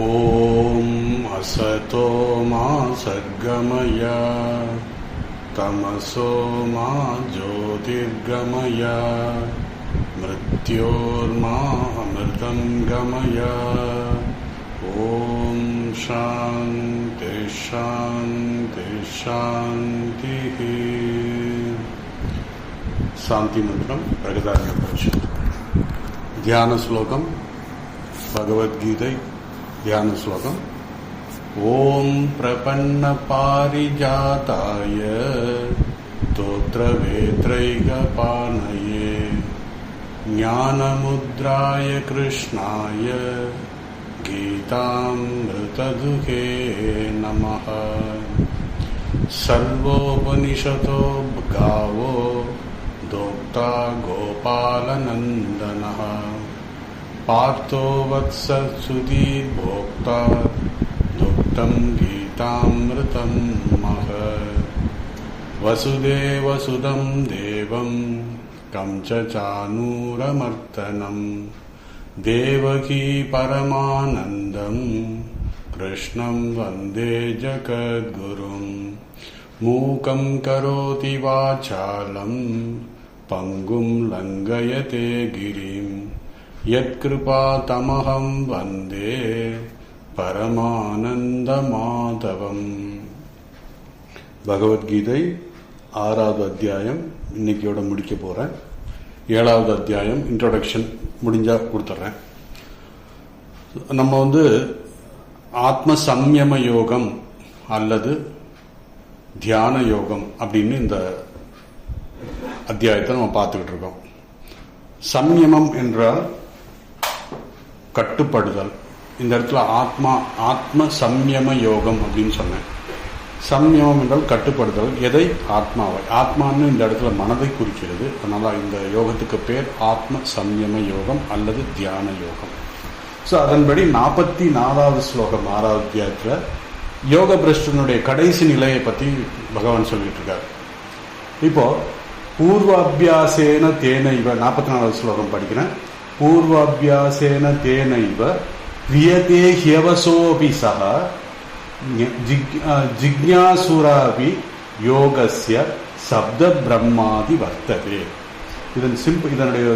ஓம் அசதோ மா சத்கமய தமசோ மா ஜோதிர்கமய மிருத்யோர்மா அமிர்தம் கமய. ஓம் சாந்தி சாந்தி சாந்தி. சாந்தி மந்திரம் பிரகதாரண்ய உபனிஷத். தியான ஸ்லோகம் பகவத்கீதை. தியான ஸ்லோகம். ஓம் பிரபன்ன பாரிஜாதாய தோத்ரவேத்ரைகபாணயே ஞானமுத்ராய கிருஷ்ணாய கீதாமிருததுகே நமः. சர்வோபனிஷதோ காவோ தோக்தா கோபாலநந்தனः பார்த்தோ வத்சசுதீர் போக்தா துக்தம் கீதாமிருதம் மஹத். வசுதேவசுதம் தேவம் கம்சசானூரமர்த்தனம் தேவகீ பரமானந்தம் கிருஷ்ணம் வந்தே ஜகத்குரும். மூகம் கரோதி வாசாலம் பங்கும் லங்கயதே கிரிம் யத்கிருபா தமஹம் வந்தே பரமானந்த மாதவம். பகவத்கீதை 6வது அத்தியாயம் இன்னைக்கியோட முடிக்க போறேன். 7வது அத்தியாயம் இன்ட்ரோடக்ஷன் முடிஞ்சா கொடுத்துட்றேன். நம்ம ஆத்ம சம்யம யோகம் அல்லது தியான யோகம் அப்படின்னு இந்த அத்தியாயத்தை நம்ம பார்த்துக்கிட்டு இருக்கோம். சம்யமம் என்றால் கட்டுப்படுதல். இந்த இடத்துல ஆத்ம சம்யம யோகம் அப்படின்னு சொன்னேன். சம்யமம் என்றால் கட்டுப்படுதல். எதை? ஆத்மாவை. ஆத்மான்னு இந்த இடத்துல மனதை குறிக்கிறது. அதனால இந்த யோகத்துக்கு பேர் ஆத்ம சம்யம யோகம் அல்லது தியான யோகம். ஸோ அதன்படி 44வது ஸ்லோகம் 6வது அத்தியாயத்தில் யோக பிரஷ்டனுடைய கடைசி நிலையை பற்றி பகவான் சொல்லிட்டு இருக்காரு. இப்போ பூர்வாபியாசேன தேனைவ 44வது ஸ்லோகம் படிக்கிறேன். பூர்வாபியாசேன தேனைவ கிரியதே ஹ்யவசோபி சஹ ஜிக்ஞாசுராபி யோகஸ்ய சப்த பிரம்மாதி வர்த்ததே. இதனுடைய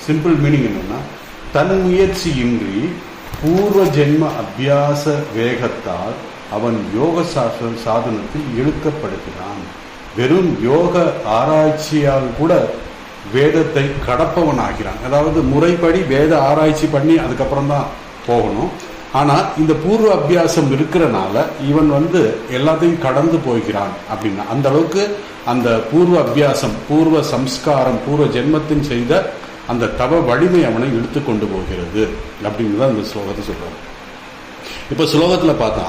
சிம்பிள் மீனிங் என்னன்னா, தன் முயற்சியின்றி பூர்வ ஜென்ம அபியாச வேகத்தால் அவன் யோக சாதனத்தில் இழுக்கப்படுகிறான். வெறும் யோக ஆராய்ச்சியால் கூட வேதத்தை கடப்பவன் ஆகிறான். அதாவது முறைப்படி வேத ஆராய்ச்சி பண்ணி அதுக்கப்புறம் தான் போகணும். ஆனா இந்த பூர்வ அபியாசம் இருக்கிறனால இவன் எல்லாத்தையும் கடந்து போகிறான் அப்படின்னா, அந்த அளவுக்கு அந்த பூர்வ அபியாசம், பூர்வ சம்ஸ்காரம், பூர்வ ஜென்மத்தின் செய்த அந்த தவ வலிமை அவனை இழுத்து கொண்டு போகிறது அப்படிங்கிறத அந்த ஸ்லோகத்தை சொல்றாங்க. இப்ப ஸ்லோகத்துல பார்த்தா,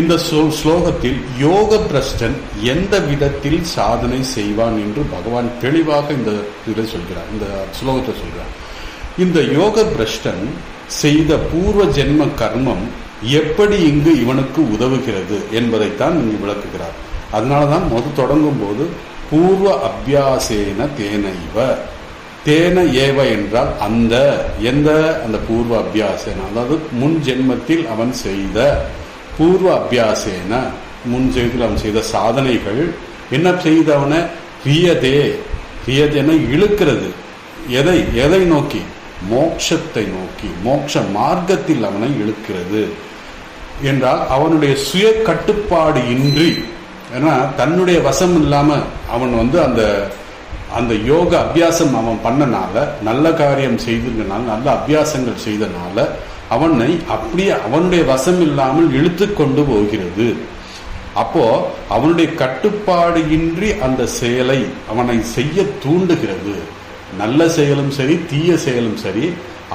இந்த ஸ்லோகத்தில் யோக பிரஷ்டன் எந்த விதத்தில் சாதனை செய்வான் என்று பகவான் தெளிவாக இந்த இதை சொல்கிறார், இந்த ஸ்லோகத்தை சொல்கிறார். இந்த யோக பிரஷ்டன் செய்த பூர்வ ஜென்ம கர்மம் எப்படி இங்கு இவனுக்கு உதவுகிறது என்பதைத்தான் இங்கு விளக்குகிறார். அதனாலதான் தொடங்கும் போது பூர்வ அபியாசேன தேனைவ, தேன ஏவ என்றால் அந்த பூர்வ அபியாசேன, அதாவது முன் ஜென்மத்தில் அவன் செய்த பூர்வ அபியாசேன, முன் ஜென்மத்தில் அவன் செய்த சாதனைகள் என்ன செய்தவன ரியதேன இழுக்கிறது. எதை நோக்கி? மோட்சத்தை நோக்கி, மோட்ச மார்க்கத்தில் அவனை இழுக்கிறது என்றால் அவனுடைய சுய கட்டுப்பாடு இன்றி, ஏன்னா தன்னுடைய வசம் இல்லாம அவன் அந்த யோக அபியாசம் அவன் பண்ணனால, நல்ல காரியம் செய்ததுனால, நல்ல அபியாசங்கள் செய்தனால அவனை அப்படியே அவனுடைய வசம் இல்லாமல் இழுத்து கொண்டு போகிறது. அப்போ அவனுடைய கட்டுப்பாடு இன்றி அந்த செயலை அவனை செய்ய தூண்டுகிறது. நல்ல செயலும் சரி, தீய செயலும் சரி,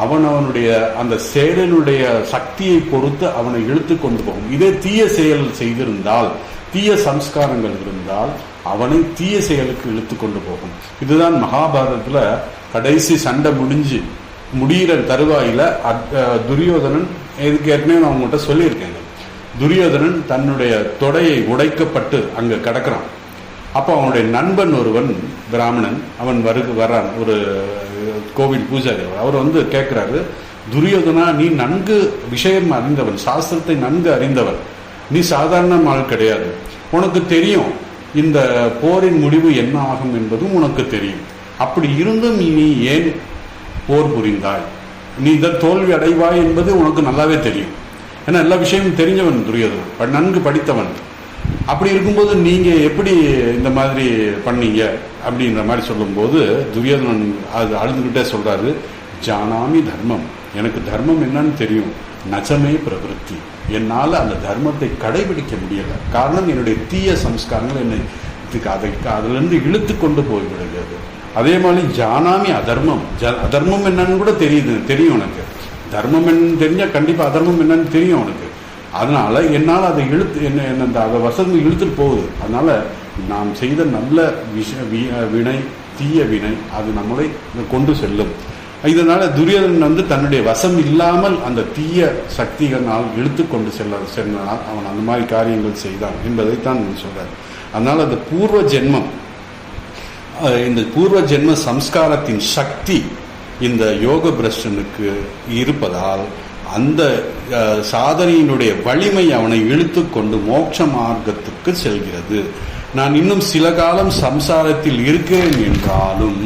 அவனுடைய அந்த செயலினுடைய சக்தியை பொறுத்து அவனை இழுத்து கொண்டு போகும். இதே தீய செயல் செய்திருந்தால், தீய சம்ஸ்காரங்கள் இருந்தால் அவனை தீய செயலுக்கு இழுத்து கொண்டு போகும். இதுதான் மகாபாரதத்துல கடைசி சண்டை முடிகிற தருவாயில துரியோதனன், இதுக்கு ஏற்கனவே நான் உங்கள்கிட்ட சொல்லியிருக்கேன், துரியோதனன் தன்னுடைய தொடையை உடைக்கப்பட்டு அங்க கிடக்கிறான். அப்போ அவனுடைய நண்பன் ஒருவன் பிராமணன், அவன் வர்றான், ஒரு கோவில் பூஜாரி. அவர் கேட்கிறாரு, துரியோதனா, நீ நன்கு விஷயம் அறிந்தவன், சாஸ்திரத்தை நன்கு அறிந்தவன், நீ சாதாரண ஆள் கிடையாது. உனக்கு தெரியும் இந்த போரின் முடிவு என்ன ஆகும் என்பதும் உனக்கு தெரியும். அப்படி இருந்தும் நீ ஏன் போர் புரிந்தாய்? நீ இதை தோல்வி அடைவாய் என்பது உனக்கு நல்லாவே தெரியும். ஏன்னா எல்லா விஷயமும் தெரிஞ்சவன் துரியோதனன், நன்கு படித்தவன். அப்படி இருக்கும்போது நீங்க எப்படி இந்த மாதிரி பண்ணீங்க அப்படின்ற மாதிரி சொல்லும்போது துரியோதனன் அது அழுதுகிட்டே சொல்றாரு, ஜானாமி தர்மம், எனக்கு தர்மம் என்னன்னு தெரியும், நச்சமே பிரவருத்தி, என்னால் அந்த தர்மத்தை கடைபிடிக்க முடியலை. காரணம் என்னுடைய தீய சம்ஸ்காரங்கள் என்னை அதிலிருந்து இழுத்து கொண்டு போய்விடுகிறது. அதே மாதிரி ஜானாமி அதர்மம், அதர்மம் என்னன்னு கூட தெரியும் எனக்கு. தர்மம் என்னன்னு தெரிஞ்சா கண்டிப்பா அதர்மம் என்னன்னு தெரியும் உனக்கு. அதனால என்னால் அதை என்ன அதை வசதி இழுத்துட்டு போகுது. அதனால நாம் செய்த நல்ல வினை, தீய வினை அது நம்மளை கொண்டு செல்லும். இதனால துரியோதனன் தன்னுடைய வசம் இல்லாமல் அந்த தீய சக்திகளால் இழுத்து கொண்டு சென்றால் அவன் அந்த மாதிரி காரியங்கள் செய்தான் என்பதைத்தான் சொல்றார். அதனால அந்த பூர்வ ஜென்மம், இந்த பூர்வ ஜென்ம சம்ஸ்காரத்தின் சக்தி இந்த யோக பிரஷ்டனுக்கு இருப்பதால் அந்த சாதனையினுடைய வலிமை அவனை இழுத்து கொண்டு மோட்ச மார்க்கத்துக்கு செல்கிறது. நான் இன்னும் சில காலம் சம்சாரத்தில் இருக்கிறேன் என்றாலும்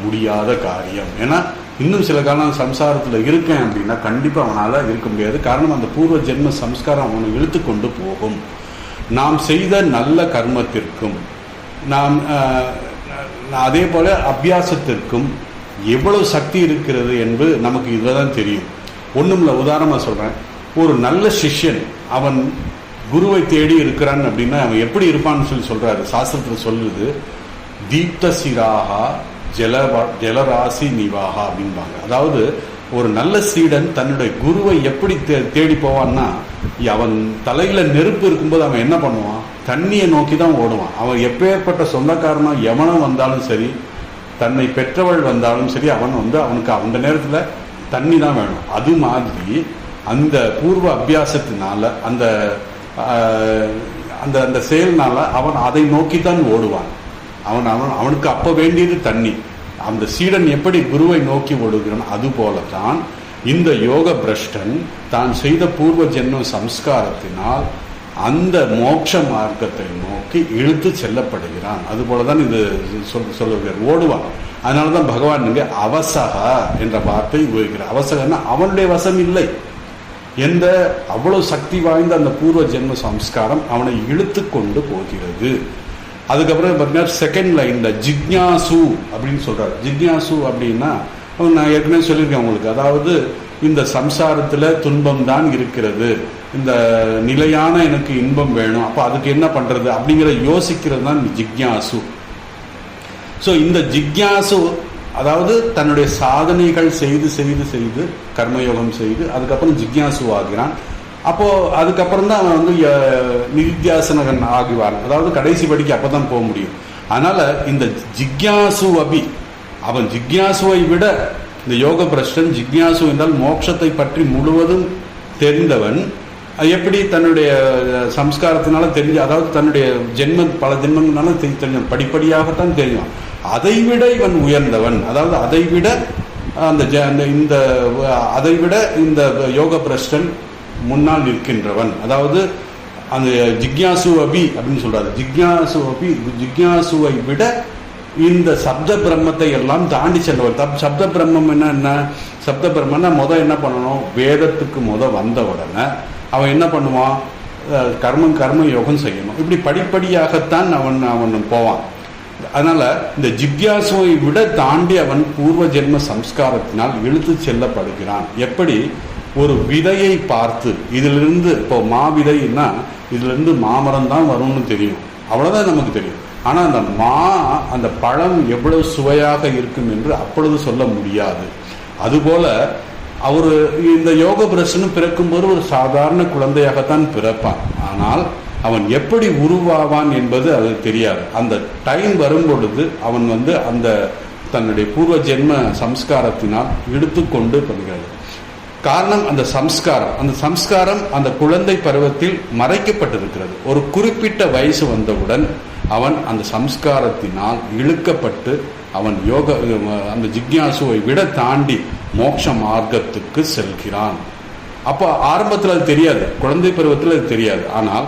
முடியாத காரியம். ஏன்னா இன்னும் சில காலம் சம்சாரத்தில் இருக்கேன் அப்படின்னா கண்டிப்பாக அவனால் இருக்க முடியாது. காரணம் அந்த பூர்வ ஜென்ம சம்ஸ்காரம் அவனை இழுத்து கொண்டு போகும். நாம் செய்த நல்ல கர்மத்திற்கும் நாம் அதே போல அபியாசத்திற்கும் எவ்வளவு சக்தி இருக்கிறது என்பது நமக்கு இதில் தான் தெரியும். ஒன்றும்ல உதாரணமாக சொல்கிறேன், ஒரு நல்ல சிஷ்யன் அவன் குருவை தேடி இருக்கிறான் அப்படின்னா அவன் எப்படி இருப்பான்னு சொல்றாரு. சாஸ்திரத்தில் சொல்லுது, தீப்த சிராகா ஜலராசி நிவாகா அப்படின்பாங்க. அதாவது ஒரு நல்ல சீடன் தன்னுடைய குருவை எப்படி தேடி போவான்னா, அவன் தலையில நெருப்பு இருக்கும்போது அவன் என்ன பண்ணுவான், தண்ணியை நோக்கி தான் ஓடுவான். அவன் எப்பேற்பட்ட சொந்தக்காரனா எவனும் வந்தாலும் சரி, தன்னை பெற்றவள் வந்தாலும் சரி, அவன் அவனுக்கு அந்த நேரத்தில் தண்ணி தான் வேணும். அது மாதிரி அந்த பூர்வ அபியாசத்தினால அந்த அந்த அந்த செயல்னால அவன் அதை நோக்கித்தான் ஓடுவான். அவனுக்கு அப்ப வேண்டியது தண்ணி. அந்த சீடன் எப்படி குருவை நோக்கி ஓடுகிறான், அது போலதான் இந்த யோக பிரஷ்டன் தான் செய்த பூர்வ ஜென்ம சம்ஸ்காரத்தினால் அந்த மோட்ச மார்க்கத்தை நோக்கி இழுத்து செல்லப்படுகிறான். அது போலதான் இது சொல்லுகிறார், ஓடுவான். அதனாலதான் பகவான் இங்க அவசகா என்ற வார்த்தை உபயோகிக்கிறார். அவசகன்னா அவனுடைய வசம் இல்லை. எந்த அவ்வளவு சக்தி வாய்ந்த அந்த பூர்வ ஜென்ம சம்ஸ்காரம் அவனை இழுத்து கொண்டு போகிறது. அதுக்கப்புறம் பார்த்தீங்கன்னா செகண்ட் லைன்ல ஜிக்ஞாசு அப்படின்னு சொல்றாரு. ஜிக்ஞாசு அப்படின்னா நான் ஏற்கனவே சொல்லியிருக்கேன் உங்களுக்கு, அதாவது இந்த சம்சாரத்துல துன்பம் தான் இருக்கிறது, இந்த நிலையான எனக்கு இன்பம் வேணும், அப்ப அதுக்கு என்ன பண்றது அப்படிங்கிற யோசிக்கிறது தான் ஜிக்ஞாசு. ஸோ இந்த ஜிக்ஞாசு அதாவது தன்னுடைய சாதனைகள் செய்து செய்து செய்து கர்மயோகம் செய்து அதுக்கப்புறம் ஜிக்ஞாசு ஆகிறான். அப்போ அதுக்கப்புறம் தான் அவன் நிதித்தியாசனகன் ஆகுவான். அதாவது கடைசி படிக்கு அப்பதான் போக முடியும். அதனால இந்த ஜிக்ஞாசு அவன் ஜிக்ஞாசுவை விட இந்த யோக பிரஷ்டன், ஜிக்ஞாசு என்றால் மோட்சத்தை பற்றி முழுவதும் தெரிந்தவன், எப்படி தன்னுடைய சம்ஸ்காரத்தினால தெரிஞ்ச, அதாவது தன்னுடைய பல ஜென்மங்களால தெரிஞ்சவன், படிப்படியாகத்தான் தெரியும். அதைவிட இவன் உயர்ந்தவன், அதாவது அதைவிட இந்த யோக பிரஷ்டன் முன்னால் நிற்கின்றவன். அதாவது அந்த ஜிக்ஞாசு அப்படின்னு சொல்றாரு. ஜிக்ஞாசுவை விட இந்த சப்த பிரம்மத்தை எல்லாம் தாண்டி சென்றவர். சப்த பிரம்மம் என்ன? சப்த பிரம்மன்னா என்ன பண்ணணும், வேதத்துக்கு வந்த உடனே அவன் என்ன பண்ணுவான், கர்ம யோகம் செய்யணும். இப்படி படிப்படியாகத்தான் அவன் போவான். அதனால இந்த ஜிக்ஞாசுவை விட தாண்டி அவன் பூர்வ ஜென்ம சம்ஸ்காரத்தினால் இழுத்து செல்லப்படுகிறான். எப்படி ஒரு விதையை பார்த்து, இதிலிருந்து இப்போ மாவிதைன்னா இதிலிருந்து மாமரம் தான் வரும்னு தெரியும், அவ்வளவுதான் நமக்கு தெரியும். ஆனா அந்த பழம் எவ்வளவு சுவையாக இருக்கும் என்று அப்பொழுது சொல்ல முடியாது. அதுபோல இந்த யோக பிரசனும் பிறக்கும்போது ஒரு சாதாரண குழந்தையாகத்தான் பிறப்பான். ஆனால் அவன் எப்படி உருவாவான் என்பது அது தெரியாது. அந்த டைம் வரும் பொழுது அவன் அந்த தன்னுடைய பூர்வ ஜென்ம சம்ஸ்காரத்தினால் இழுத்துக்கொண்டு பண்ணுகிறது. காரணம் அந்த சம்ஸ்காரம் அந்த குழந்தை பருவத்தில் மறைக்கப்பட்டிருக்கிறது. ஒரு குறிப்பிட்ட வயசு வந்தவுடன் அவன் அந்த சம்ஸ்காரத்தினால் இழுக்கப்பட்டு அவன் அந்த ஜிக்ஞாசுவை விட தாண்டி மோட்ச மார்க்கத்துக்கு செல்கிறான். அப்போ ஆரம்பத்தில் அது தெரியாது, குழந்தை பருவத்தில் அது தெரியாது. ஆனால்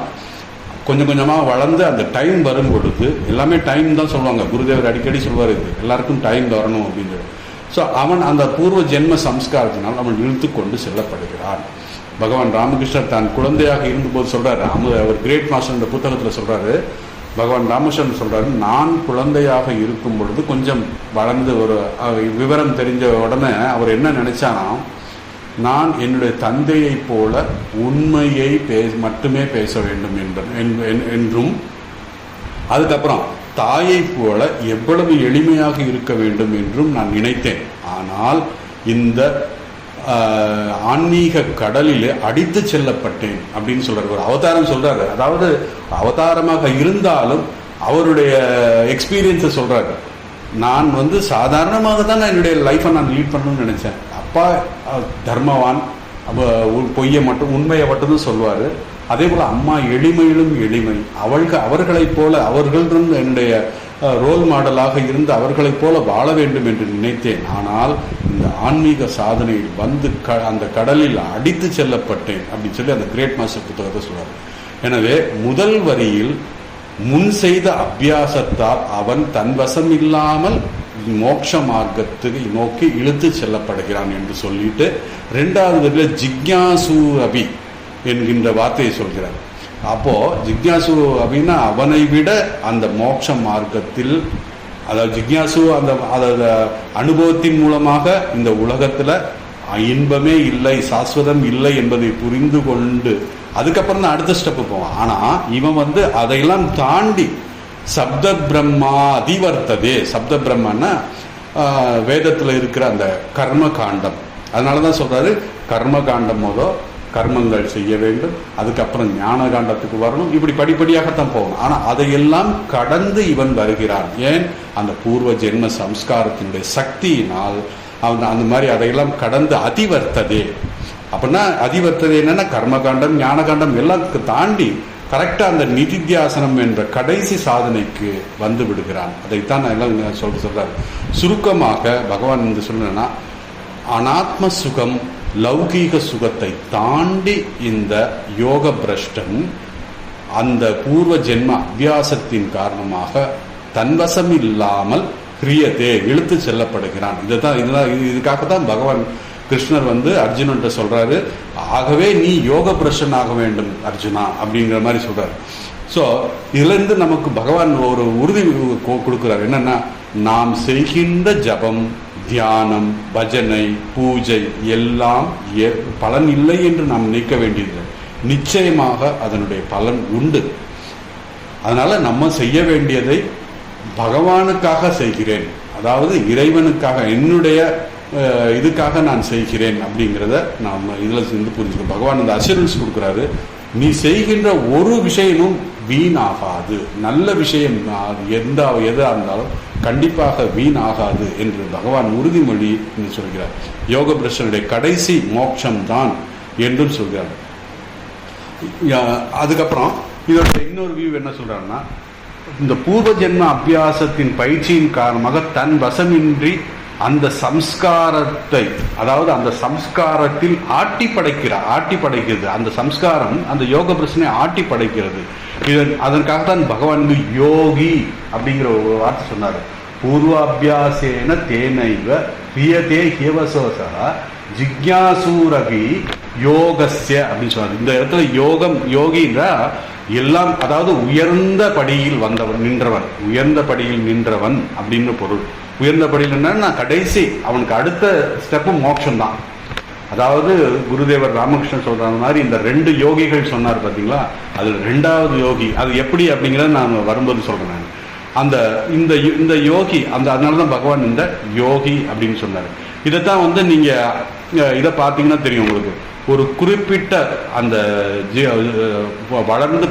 கொஞ்சம் கொஞ்சமாக வளர்ந்து அந்த டைம் வரும் பொழுது, எல்லாமே டைம் தான் சொல்லுவாங்க, குருதேவர் அடிக்கடி சொல்வார், இது எல்லாருக்கும் டைம் வரணும் அப்படின்றது. ஸோ அவன் அந்த பூர்வ ஜென்ம சம்ஸ்காரத்தினால் அவன் இழுத்து கொண்டு செல்லப்படுகிறான். பகவான் ராமகிருஷ்ணர் தான் குழந்தையாக இருந்தபோது சொல்றாரு, அவர் கிரேட் மாஸ்டர் இந்த புத்தகத்தில் சொல்றாரு, பகவான் ராமகிருஷ்ணன் சொல்றாரு, நான் குழந்தையாக இருக்கும் பொழுது கொஞ்சம் வளர்ந்து ஒரு விவரம் தெரிஞ்ச உடனே அவர் என்ன நினைச்சானா, நான் என்னுடைய தந்தையை போல உண்மையை மட்டுமே பேச வேண்டும் என்றும், அதுக்கப்புறம் தாயை போல எவ்வளவு எளிமையாக இருக்க வேண்டும் என்றும் நான் நினைத்தேன். ஆனால் இந்த ஆன்மீக கடலிலே அடித்து செல்லப்பட்டேன் அப்படின்னு சொல்றாரு. ஒரு அவதாரம் சொல்றாரு, அதாவது அவதாரமாக இருந்தாலும் அவருடைய எக்ஸ்பீரியன்ஸை சொல்றாரு. நான் சாதாரணமாக தான் நான் என்னுடைய லைஃப்பை நான் லீட் பண்ணணும்னு நினைச்சேன். அப்பா தர்மவான், பொய்யை மட்டும் உண்மையை மட்டும்தான் சொல்வார். அதே போல் அம்மா எளிமையிலும் எளிமை, அவர்களைப் போல அவர்கள் என்னுடைய ரோல் மாடலாக இருந்து அவர்களைப் போல வாழ வேண்டும் என்று நினைத்தேன். ஆனால் இந்த ஆன்மீக சாதனையில் அந்த கடலில் அடித்து செல்லப்பட்டேன் அப்படின்னு சொல்லி அந்த கிரேட் மாஸ்டர் புத்தகத்தை சொல்றார். எனவே முதல் வரியில் முன் செய்த அபியாசத்தால் அவன் தன் வசம் இல்லாமல் மோட்ச மார்க்கத்துக்கு நோக்கி இழுத்து செல்லப்படுகிறான் என்று சொல்லிட்டு, இரண்டாவது வரியில் ஜிக்யாசு அபி என்கின்ற வார்த்தையை சொல்கிறார். அப்போ ஜிக்யாசு அப்படின்னா அவனை விட அந்த மோட்ச மார்க்கத்தில், அதாவது ஜிக்யாசு அந்த அனுபவத்தின் மூலமாக இந்த உலகத்துல இன்பமே இல்லை, சாஸ்வதம் இல்லை என்பதை புரிந்து கொண்டு அதுக்கப்புறம் தான் அடுத்த ஸ்டெப்பு போவான். ஆனா இவன் அதையெல்லாம் தாண்டி சப்த பிரம்மா அதிவர்த்ததே. சப்த பிரம்மன்னா வேதத்துல இருக்கிற அந்த கர்ம காண்டம். அதனாலதான் சொல்றாரு, கர்ம காண்டம் மொதல் கர்மங்கள் செய்ய வேண்டும், அதுக்கப்புறம் ஞான காண்டத்துக்கு வரணும், இப்படி படிப்படியாகத்தான் போகணும். ஆனா அதையெல்லாம் கடந்து இவன் வருகிறான். ஏன்? அந்த பூர்வ ஜென்ம சம்ஸ்காரத்தினுடைய சக்தியினால் அவன் அந்த மாதிரி அதையெல்லாம் கடந்து அதிவர்த்ததே. அப்படின்னா அதிவர்த்ததே என்னன்னா கர்மகாண்டம் ஞான காண்டம் எல்லாம் தாண்டி கரெக்டா அந்த நிதித்தியாசனம் என்ற கடைசி சாதனைக்கு வந்து விடுகிறான். அதைத்தான் நான் எல்லாம் சொல்றாரு. சுருக்கமாக பகவான் சொல்லுன்னா, அனாத்ம சுகம் லௌகீக சுகத்தை தாண்டி இந்த யோக பிரஷ்டன் அந்த பூர்வ ஜென்ம அபியாசத்தின் காரணமாக தன்வசம் இல்லாமல் கிரியத்தே இழுத்து செல்லப்படுகிறான். இதுக்காகத்தான் பகவான் கிருஷ்ணர் அர்ஜுனன் சொல்றாரு, ஆகவே நீ யோக பிரஷ்டன் ஆக வேண்டும் அர்ஜுனா அப்படிங்கிற மாதிரி சொல்றாரு. ஸோ இதுல இருந்து நமக்கு பகவான் ஒரு உறுதி கொடுக்கிறார். என்னன்னா, நாம் செய்கின்ற ஜபம், தியானம், பஜனை, பூஜை எல்லாம் பலன் இல்லை என்று நாம் நினைக்க வேண்டியது. நிச்சயமாக அதனுடைய பலன் உண்டு. அதனால நம்ம செய்ய வேண்டியதை பகவானுக்காக செய்கிறேன், அதாவது இறைவனுக்காக, என்னுடைய இதுக்காக நான் செய்கிறேன் அப்படிங்கிறத நாம் இதுல இருந்து புரிஞ்சுக்கணும். பகவான் இந்த அஷூரன்ஸ் கொடுக்குறாரு, நீ செய்கின்ற ஒரு விஷயமும் வீணாகாது, நல்ல விஷயம் எதா இருந்தாலும் கண்டிப்பாக வீணாகாது என்று பகவான் உறுதிமொழி என்று சொல்கிறார். யோக பிரஷ்டனுடைய கடைசி மோட்சம் தான் என்றும் சொல்கிறார். அதுக்கப்புறம் இதோட இன்னொரு வியூ என்ன சொல்றாருன்னா, இந்த பூர்வ ஜென்ம அபியாசத்தின் பயிற்சியின் காரணமாக தன் வசமின்றி அந்த சம்ஸ்காரத்தை, அதாவது அந்த சம்ஸ்காரத்தில் ஆட்டி படைக்கிறது. அந்த சம்ஸ்காரம் அந்த யோக பிரச்சனை ஆட்டி படைக்கிறது. அதற்காகத்தான் பகவான் யோகி அப்படிங்கிற ஒரு வார்த்தை சொன்னார். பூர்வ அபியாசேன தேனைவ பிரியதே ஹியவசோசா ஜிக்யாசூரபி யோகஸ்ய அப்படின்னு சொன்னார். இந்த இடத்துல யோகம், யோகின்றா எல்லாம், அதாவது உயர்ந்த படியில் நின்றவன், உயர்ந்த படியில் நின்றவன் அப்படின்னு பொருள். உயர்ந்த படியில் என்ன, கடைசி அவனுக்கு அடுத்த ஸ்டெப்பு மோட்சம் தான். அதாவது குருதேவர் ராமகிருஷ்ணன் சொல்ற மாதிரி இந்த 2 யோகிகள் சொன்னார் பார்த்தீங்களா, அதுல 2வது யோகி அது எப்படி அப்படிங்கிறத நான் வரும்போது சொல்றேன். இந்த யோகி அதனாலதான் பகவான் இந்த யோகி அப்படின்னு சொன்னார். இதைத்தான் நீங்க இதை பார்த்தீங்கன்னா தெரியும் உங்களுக்கு. ஒரு குறிப்பிட்ட அந்த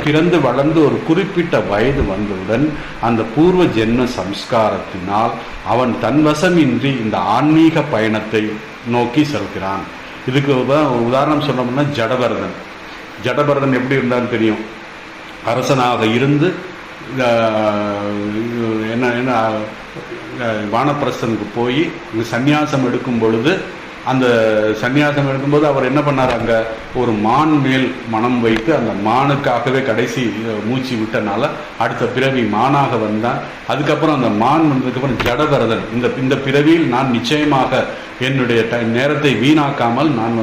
பிறந்து வளர்ந்து ஒரு குறிப்பிட்ட வயது வந்தவுடன் அந்த பூர்வ ஜென்ம சம்ஸ்காரத்தினால் அவன் தன்வசமின்றி இந்த ஆன்மீக பயணத்தை நோக்கி செல்கிறான். இதுக்கு உதாரணம் சொன்னோம்னா ஜடபரதன் எப்படி இருந்தாலும் தெரியும். அரசனாக இருந்து என்ன வானப்பிரஸ்தனுக்கு போய் சந்நியாசம் எடுக்கும் பொழுது அந்த சன்னியாசம் எடுக்கும்போது அவர் என்ன பண்ணார், அங்கே ஒரு மான் மேல் மனம் வைத்து அந்த மானுக்காகவே கடைசி மூச்சு விட்டனால அடுத்த பிறவி மானாக வந்தான். அதுக்கப்புறம் அந்த மான் வந்ததுக்கப்புறம் ஜடபரதன், இந்த பிறவியில் நான் நிச்சயமாக என்னுடைய நேரத்தை வீணாக்காமல் நான்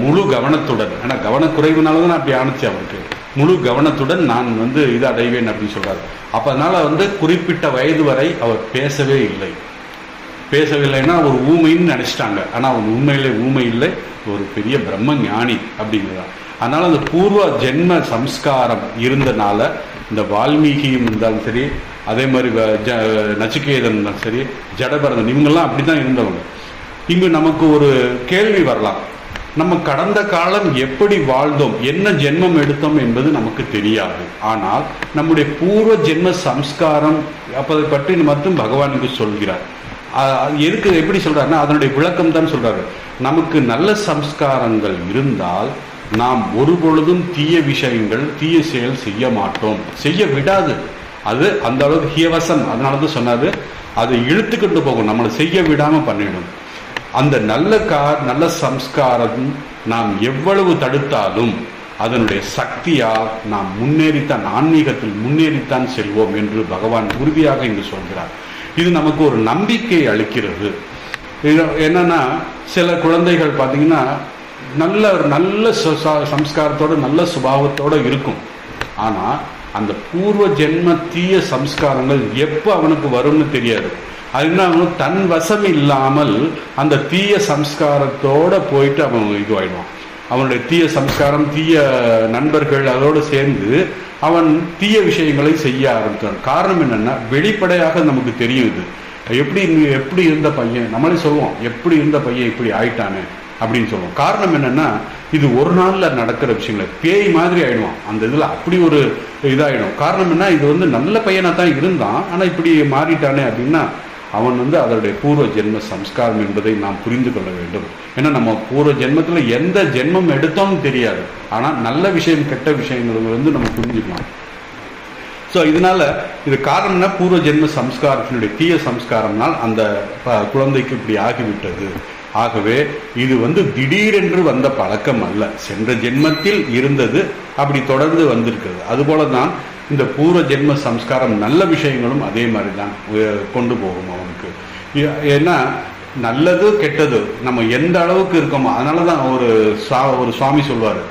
முழு கவனத்துடன், ஏன்னா கவனக்குறைவுனால தான் அப்படி ஆணுச்சு அவருக்கு, முழு கவனத்துடன் நான் இது அடைவேன் அப்படின்னு சொல்றாரு. அப்ப அதனால குறிப்பிட்ட வயது வரை அவர் பேசவே இல்லை. பேசவில்லைன்னா ஒரு ஊமைன்னு நினைச்சிட்டாங்க. ஆனா அவன் உண்மையிலே ஊமை இல்லை, ஒரு பெரிய பிரம்ம ஞானி அப்படிங்கிறான். அதனால அந்த பூர்வ ஜென்ம சம்ஸ்காரம் இருந்தனால இந்த வால்மீகியும் இருந்தாலும் சரி, அதே மாதிரி நச்சிகேதன் இருந்தாலும் சரி, ஜடபரதன், இவங்கெல்லாம் அப்படித்தான் இருந்தவங்க. இங்கு நமக்கு ஒரு கேள்வி வரலாம், நம்ம கடந்த காலம் எப்படி வாழ்ந்தோம், என்ன ஜென்மம் எடுத்தோம் என்பது நமக்கு தெரியாது. ஆனால் நம்முடைய பூர்வ ஜென்ம சம்ஸ்காரம் அப்பதை பற்றி மட்டும் பகவானுக்கு சொல்கிறார். எதுக்கு எப்படி சொல்றாருன்னா அதனுடைய விளக்கம் தான் சொல்றாரு. நமக்கு நல்ல சம்ஸ்காரங்கள் இருந்தால் நாம் ஒரு பொழுதும் தீய விஷயங்கள், தீய செயல் செய்ய மாட்டோம், செய்ய விடாது. அது அந்த அளவுக்கு ஹியவசம், அதனாலதான் சொன்னாரு, அதை இழுத்துக்கிட்டு போகும், நம்மளை செய்ய விடாம பண்ணிடும். அந்த நல்ல சம்ஸ்காரம் நாம் எவ்வளவு தடுத்தாலும் அதனுடைய சக்தியால் நாம் முன்னேறித்தான், ஆன்மீகத்தில் முன்னேறித்தான் செல்வோம் என்று பகவான் உறுதியாக இங்கு சொல்கிறார். இது நமக்கு ஒரு நம்பிக்கை அளிக்கிறது. என்னன்னா சில குழந்தைகள் பார்த்தீங்கன்னா நல்ல சம்ஸ்காரத்தோட நல்ல சுபாவத்தோட இருக்கும். ஆனா அந்த பூர்வ ஜென்ம தீய சம்ஸ்காரங்கள் எப்போ அவனுக்கு வரும்னு தெரியாது. அது தன் வசம் இல்லாமல் அந்த தீய சம்ஸ்காரத்தோட போயிட்டு அவன் இதுவாயிடுவான். அவனுடைய தீய சம்ஸ்காரம், தீய நண்பர்கள் அதோடு சேர்ந்து அவன் தீய விஷயங்களை செய்ய ஆரம்பித்தான். காரணம் என்னன்னா வெளிப்படையாக நமக்கு தெரியும். இது எப்படி இருந்த பையன், நம்மளே சொல்லுவோம், எப்படி இருந்த பையன் இப்படி ஆயிட்டானே அப்படின்னு சொல்லுவோம். காரணம் என்னன்னா இது ஒரு நாள்ல நடக்கிற விஷயங்கள், பேய் மாதிரி ஆயிடுவான் அந்த இதுல, அப்படி ஒரு இதாயிடும். காரணம் என்ன, இது நல்ல பையனா தான் இருந்தான், ஆனா இப்படி மாறிட்டானே அப்படின்னா அவன் அதனுடைய பூர்வ ஜென்ம சம்ஸ்காரம் என்பதை நாம் புரிந்து கொள்ள வேண்டும். ஏன்னா நம்ம பூர்வ ஜென்மத்துல எந்த ஜென்மம் எடுத்தோம்னு தெரியாது, ஆனா நல்ல விஷயம் கெட்ட விஷயங்கள் நம்ம புரிஞ்சுக்கலாம். ஸோ இதனால இது காரணம்னா பூர்வ ஜென்ம சம்ஸ்காரத்தினுடைய தீய சம்ஸ்காரம்னால் அந்த குழந்தைக்கு இப்படி ஆகிவிட்டது. ஆகவே இது திடீரென்று வந்த பழக்கம் அல்ல, சென்ற ஜென்மத்தில் இருந்தது, அப்படி தொடர்ந்து வந்திருக்கிறது. அதுபோலதான் இந்த பூர்வ ஜென்ம சம்ஸ்காரம் நல்ல விஷயங்களும் அதே மாதிரி தான் கொண்டு போகும் அவனுக்கு. ஏன்னா நல்லது கெட்டது நம்ம எந்த அளவுக்கு இருக்கோமோ, அதனாலதான் ஒரு சுவாமி சொல்வாரு,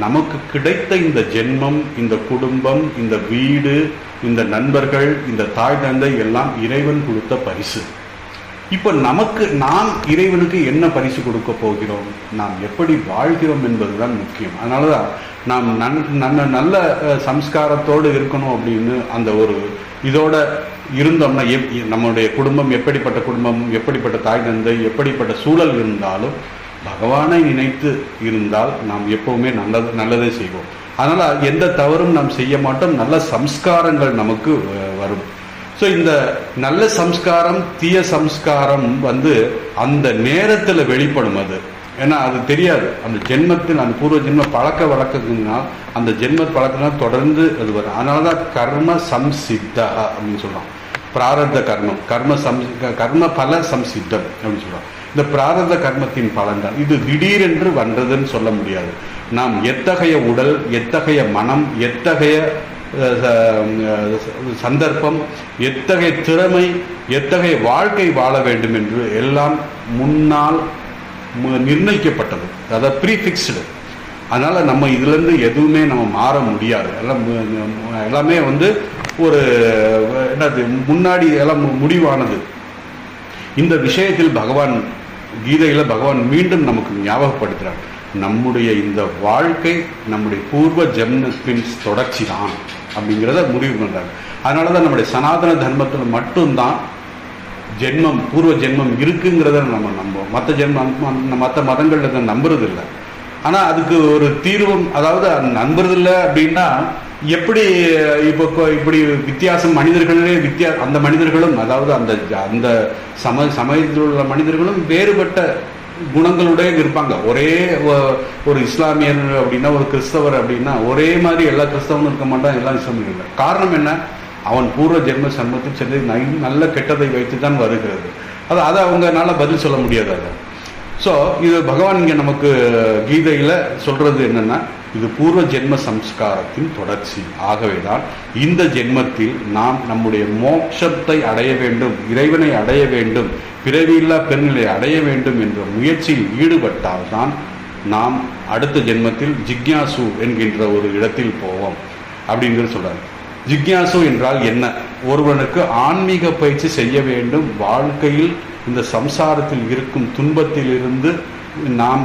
நமக்கு கிடைத்த இந்த ஜென்மம், இந்த குடும்பம், இந்த வீடு, இந்த நண்பர்கள், இந்த தாய் தந்தை எல்லாம் இறைவன் கொடுத்த பரிசு. இப்ப நாம் இறைவனுக்கு என்ன பரிசு கொடுக்க போகிறோம், நாம் எப்படி வாழ்கிறோம் என்பதுதான் முக்கியம். அதனாலதான் நாம் நல்ல சம்ஸ்காரத்தோடு இருக்கணும் அப்படின்னு அந்த ஒரு இதோட இருந்தோம்னா, நம்முடைய குடும்பம் எப்படிப்பட்ட குடும்பம், எப்படிப்பட்ட தாய் தந்தை, எப்படிப்பட்ட சூழல் இருந்தாலும் பகவானை நினைத்து இருந்தால் நாம் எப்பவுமே நல்லதே செய்வோம். அதனால எந்த தவறும் நாம் செய்ய மாட்டோம், நல்ல சம்ஸ்காரங்கள் நமக்கு வரும். ஸோ இந்த நல்ல சம்ஸ்காரம் தீய சம்ஸ்காரம் அந்த நேரத்தில் வெளிப்படும். அது ஏன்னா அது தெரியாது, அந்த ஜென்மத்தில் அந்த பூர்வ ஜென்ம பழக்க வழக்கத்தினால் அந்த ஜென்ம பழக்கத்தினால் தொடர்ந்து அது வரும். அதனாலதான் கர்ம சம்சித்தா அப்படின்னு சொல்றோம். பிராரத்த கர்மம், கர்ம பல சம்சித்தம் அப்படின்னு சொல்றோம். இந்த பிராரத கர்மத்தின் பலன் தான் இது. திடீரென்று வந்ததுன்னு சொல்ல முடியாது. நாம் எத்தகைய உடல், எத்தகைய மனம், எத்தகைய சந்தர்ப்பம், எத்தகைய திறமை, எத்தகைய வாழ்க்கை வாழ வேண்டும் என்று எல்லாம் முன்னால் நிர்ணயிக்கப்பட்டது, அதாவது ப்ரீஃபிக்ஸ்டு. அதனால நம்ம இதுல இருந்து எதுவுமே நம்ம மாற முடியாது. எல்லாமே ஒரு என்னது முன்னாடி எல்லாம் முடிவானது. இந்த விஷயத்தில் பகவான் கீதையில பகவான் மீண்டும் நமக்கு ஞாபகப்படுத்துறார், நம்முடைய இந்த வாழ்க்கை நம்முடைய பூர்வ ஜென்மத்தின் தொடர்ச்சி தான் அப்படிங்கிறத முடிவு பண்றாங்க. அதனாலதான் நம்முடைய சனாதன தர்மத்தில் மட்டும்தான் ஜென்மம், பூர்வ ஜென்மம் இருக்குங்கிறத நம்ம நம்புவோம். மற்ற மதங்கள்ல தான் நம்புறது இல்லை. ஆனா அதுக்கு ஒரு தீர்வும், அதாவது நம்புறதில்லை அப்படின்னா எப்படி இப்படி வித்தியாசம் மனிதர்களே அந்த மனிதர்களும், அதாவது அந்த சமயத்தில் உள்ள மனிதர்களும் வேறுபட்ட குணங்களுடைய இருப்பாங்க. ஒரே ஒரு இஸ்லாமியர் அப்படின்னா, ஒரு கிறிஸ்தவர் அப்படின்னா ஒரே மாதிரி எல்லா கிறிஸ்தவனும் இருக்க மாட்டான், எல்லா இஸ்லாமியரும் இல்லை. காரணம் என்ன, அவன் பூர்வ ஜென்ம சன்மத்தில் சென்று நல்ல கெட்டதை வைத்து தான் வருகிறது. அதை அவங்கனால பதில் சொல்ல முடியாது. அதை ஸோ இது பகவான் இங்கே நமக்கு கீதையில் சொல்றது என்னன்னா, இது பூர்வ ஜென்ம சம்ஸ்காரத்தின் தொடர்ச்சி. ஆகவேதான் இந்த ஜென்மத்தில் நாம் நம்முடைய மோட்சத்தை அடைய வேண்டும், இறைவனை அடைய வேண்டும், பிறவியில்லா பெருநிலை அடைய வேண்டும் என்ற முயற்சியில் ஈடுபட்டால்தான் நாம் அடுத்த ஜென்மத்தில் ஜிக்யாசு என்கின்ற ஒரு இடத்தில் போவோம் அப்படிங்கிறது சொல்றாரு. ஜிக்யாசு என்றால் என்ன? ஒருவனுக்கு ஆன்மீக பயிற்சி செய்ய வேண்டும், வாழ்க்கையில் இந்த சம்சாரத்தில் இருக்கும் துன்பத்திலிருந்து நாம்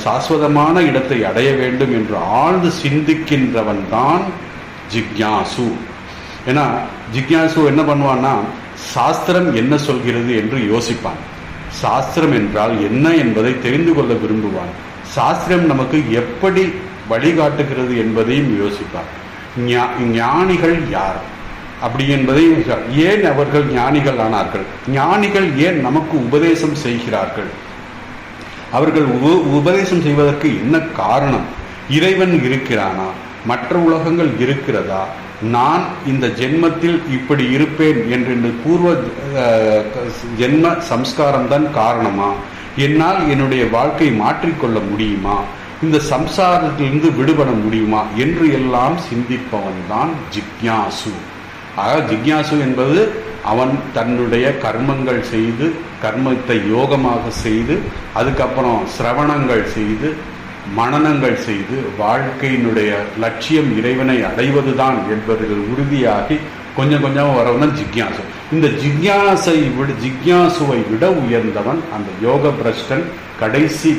சாஸ்வதமான இடத்தை அடைய வேண்டும் என்று ஆழ்ந்து சிந்திக்கின்றவன் தான் ஜிக்யாசு. ஏன்னா ஜிக்யாசு என்ன பண்ணுவான்னா, சாஸ்திரம் என்ன சொல்கிறது என்று யோசிப்பான். சாஸ்திரம் என்றால் என்ன என்பதை தெரிந்து கொள்ள விரும்புவான். சாஸ்திரம் நமக்கு எப்படி வழிகாட்டுகிறது என்பதையும் யோசிப்பார். ஞானிகள் யார் அப்படி என்பதை, ஏன் அவர்கள் ஞானிகள் ஆனார்கள், ஞானிகள் ஏன் நமக்கு உபதேசம் செய்கிறார்கள், அவர்கள் உபதேசம் செய்வதற்கு என்ன காரணம், இறைவன் இருக்கிறானா, மற்ற உலகங்கள் இருக்கிறதா, நான் இந்த ஜென்மத்தில் இப்படி இருப்பேன் என்று பூர்வ ஜென்ம சம்ஸ்காரம் தான் காரணமா, என்னால் என்னுடைய வாழ்க்கையை மாற்றிக்கொள்ள முடியுமா, இந்த சம்சாரத்திலிருந்து விடுபட முடியுமா என்று எல்லாம் சிந்திப்பவன் தான் ஜிக்யாசு. ஆக ஜிக்யாசு என்பது அவன் தன்னுடைய கர்மங்கள் செய்து, கர்மத்தை யோகமாக செய்து, அதுக்கப்புறம் சிரவணங்கள் செய்து, மனனங்கள் செய்து, வாழ்க்கையினுடைய லட்சியம் இறைவனை அடைவதுதான் என்பதில் உறுதியாகி கொஞ்சம் கொஞ்சம் வரவன் ஜிக்யாசு. இந்த ஜிக்யாசுவை விட உயர்ந்தவன் அந்த யோக பிரஷ்டன், கடைசி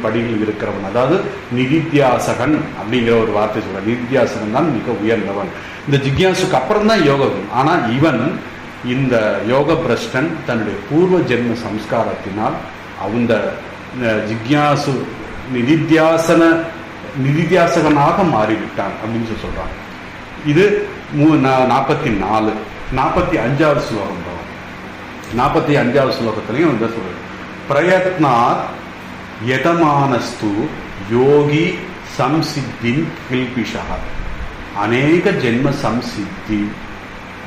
படியில் இருக்கிறவன். அதாவது நிதித்தியாசகன் அப்படிங்கிற ஒரு வார்த்தை சொல்ற. நிதித்தியாசகன் தான் மிக உயர்ந்தவன். இந்த ஜிக்யாசுக்கு அப்புறம் தான் யோகம். ஆனா இவன் இந்த யோக பிரஷ்டன் தன்னுடைய பூர்வ ஜென்ம சம்ஸ்காரத்தினால் அந்த ஜிக்யாசு நிதித்தியாசகனாக மாறிவிட்டான் அப்படின்னு சொல்றாங்க. இது 44 45வது ஸ்லோகம் தான். 45வது ஸ்லோகத்திலையும் இந்த சொல்றது, பிரயத்னாத் யதமானஸ்து யோகி சம்சித்தின் கில்பிஷா அநேக ஜென்ம சம்சித்தி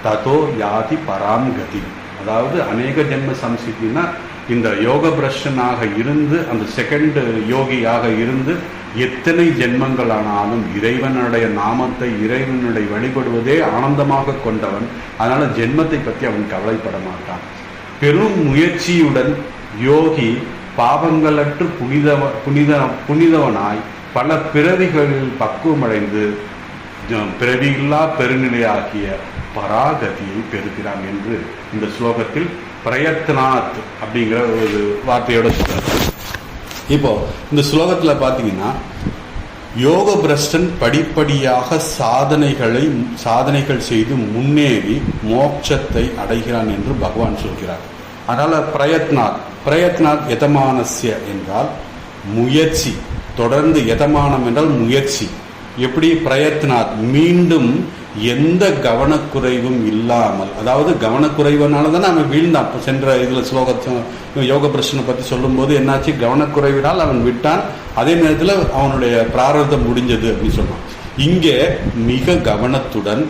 ததோ யாதி பராம் கதி. அதாவது அநேக ஜென்ம சம்சித்தின்னா இந்த யோக பிரஷ்டனாக இருந்து, அந்த செகண்ட் யோகியாக இருந்து எத்தனை ஜென்மங்கள் ஆனாலும் இறைவனுடைய நாமத்தை, இறைவனுடைய வழிபடுவதே ஆனந்தமாக கொண்டவன். அதனால ஜென்மத்தை பற்றி அவன் கவலைப்பட மாட்டான். பெரும் முயற்சியுடன் யோகி பாவங்களற்று புனிதவனாய் பல பிறவிகளில் பக்குவமடைந்து பிறவியில்லா பெருநிலையாகிய பராகதியை பெறுகிறான் என்று இந்த ஸ்லோகத்தில் பிரயத்னாத் அப்படிங்கிற ஒரு வார்த்தையோட சொல்றாரு. இப்போ இந்த ஸ்லோகத்துல பாத்தீங்கன்னா, யோக பிரஷ்டன் படிப்படியாக சாதனைகள் செய்து முன்னேறி மோட்சத்தை அடைகிறான் என்று பகவான் சொல்கிறார். அதனால பிரயத்னாத் யதமானஸ்ய என்றால் முயற்சி, தொடர்ந்து யதமானம் என்றால் முயற்சி. எப்படி பிரயத்னாத், மீண்டும் எந்த கவனக்குறைவும் இல்லாமல், அதாவது கவனக்குறைவுனால தான் அவன் வீழ்ந்தான். சென்ற இதுல ஸ்லோகத்தை யோக பிரச்சனை பத்தி சொல்லும் போது என்னாச்சு, கவனக்குறைவினால் அவன் விட்டான், அதே நேரத்தில் அவனுடைய பிராரதம் முடிஞ்சது அப்படின்னு சொன்னான். இங்கே மிக கவனத்துடன்,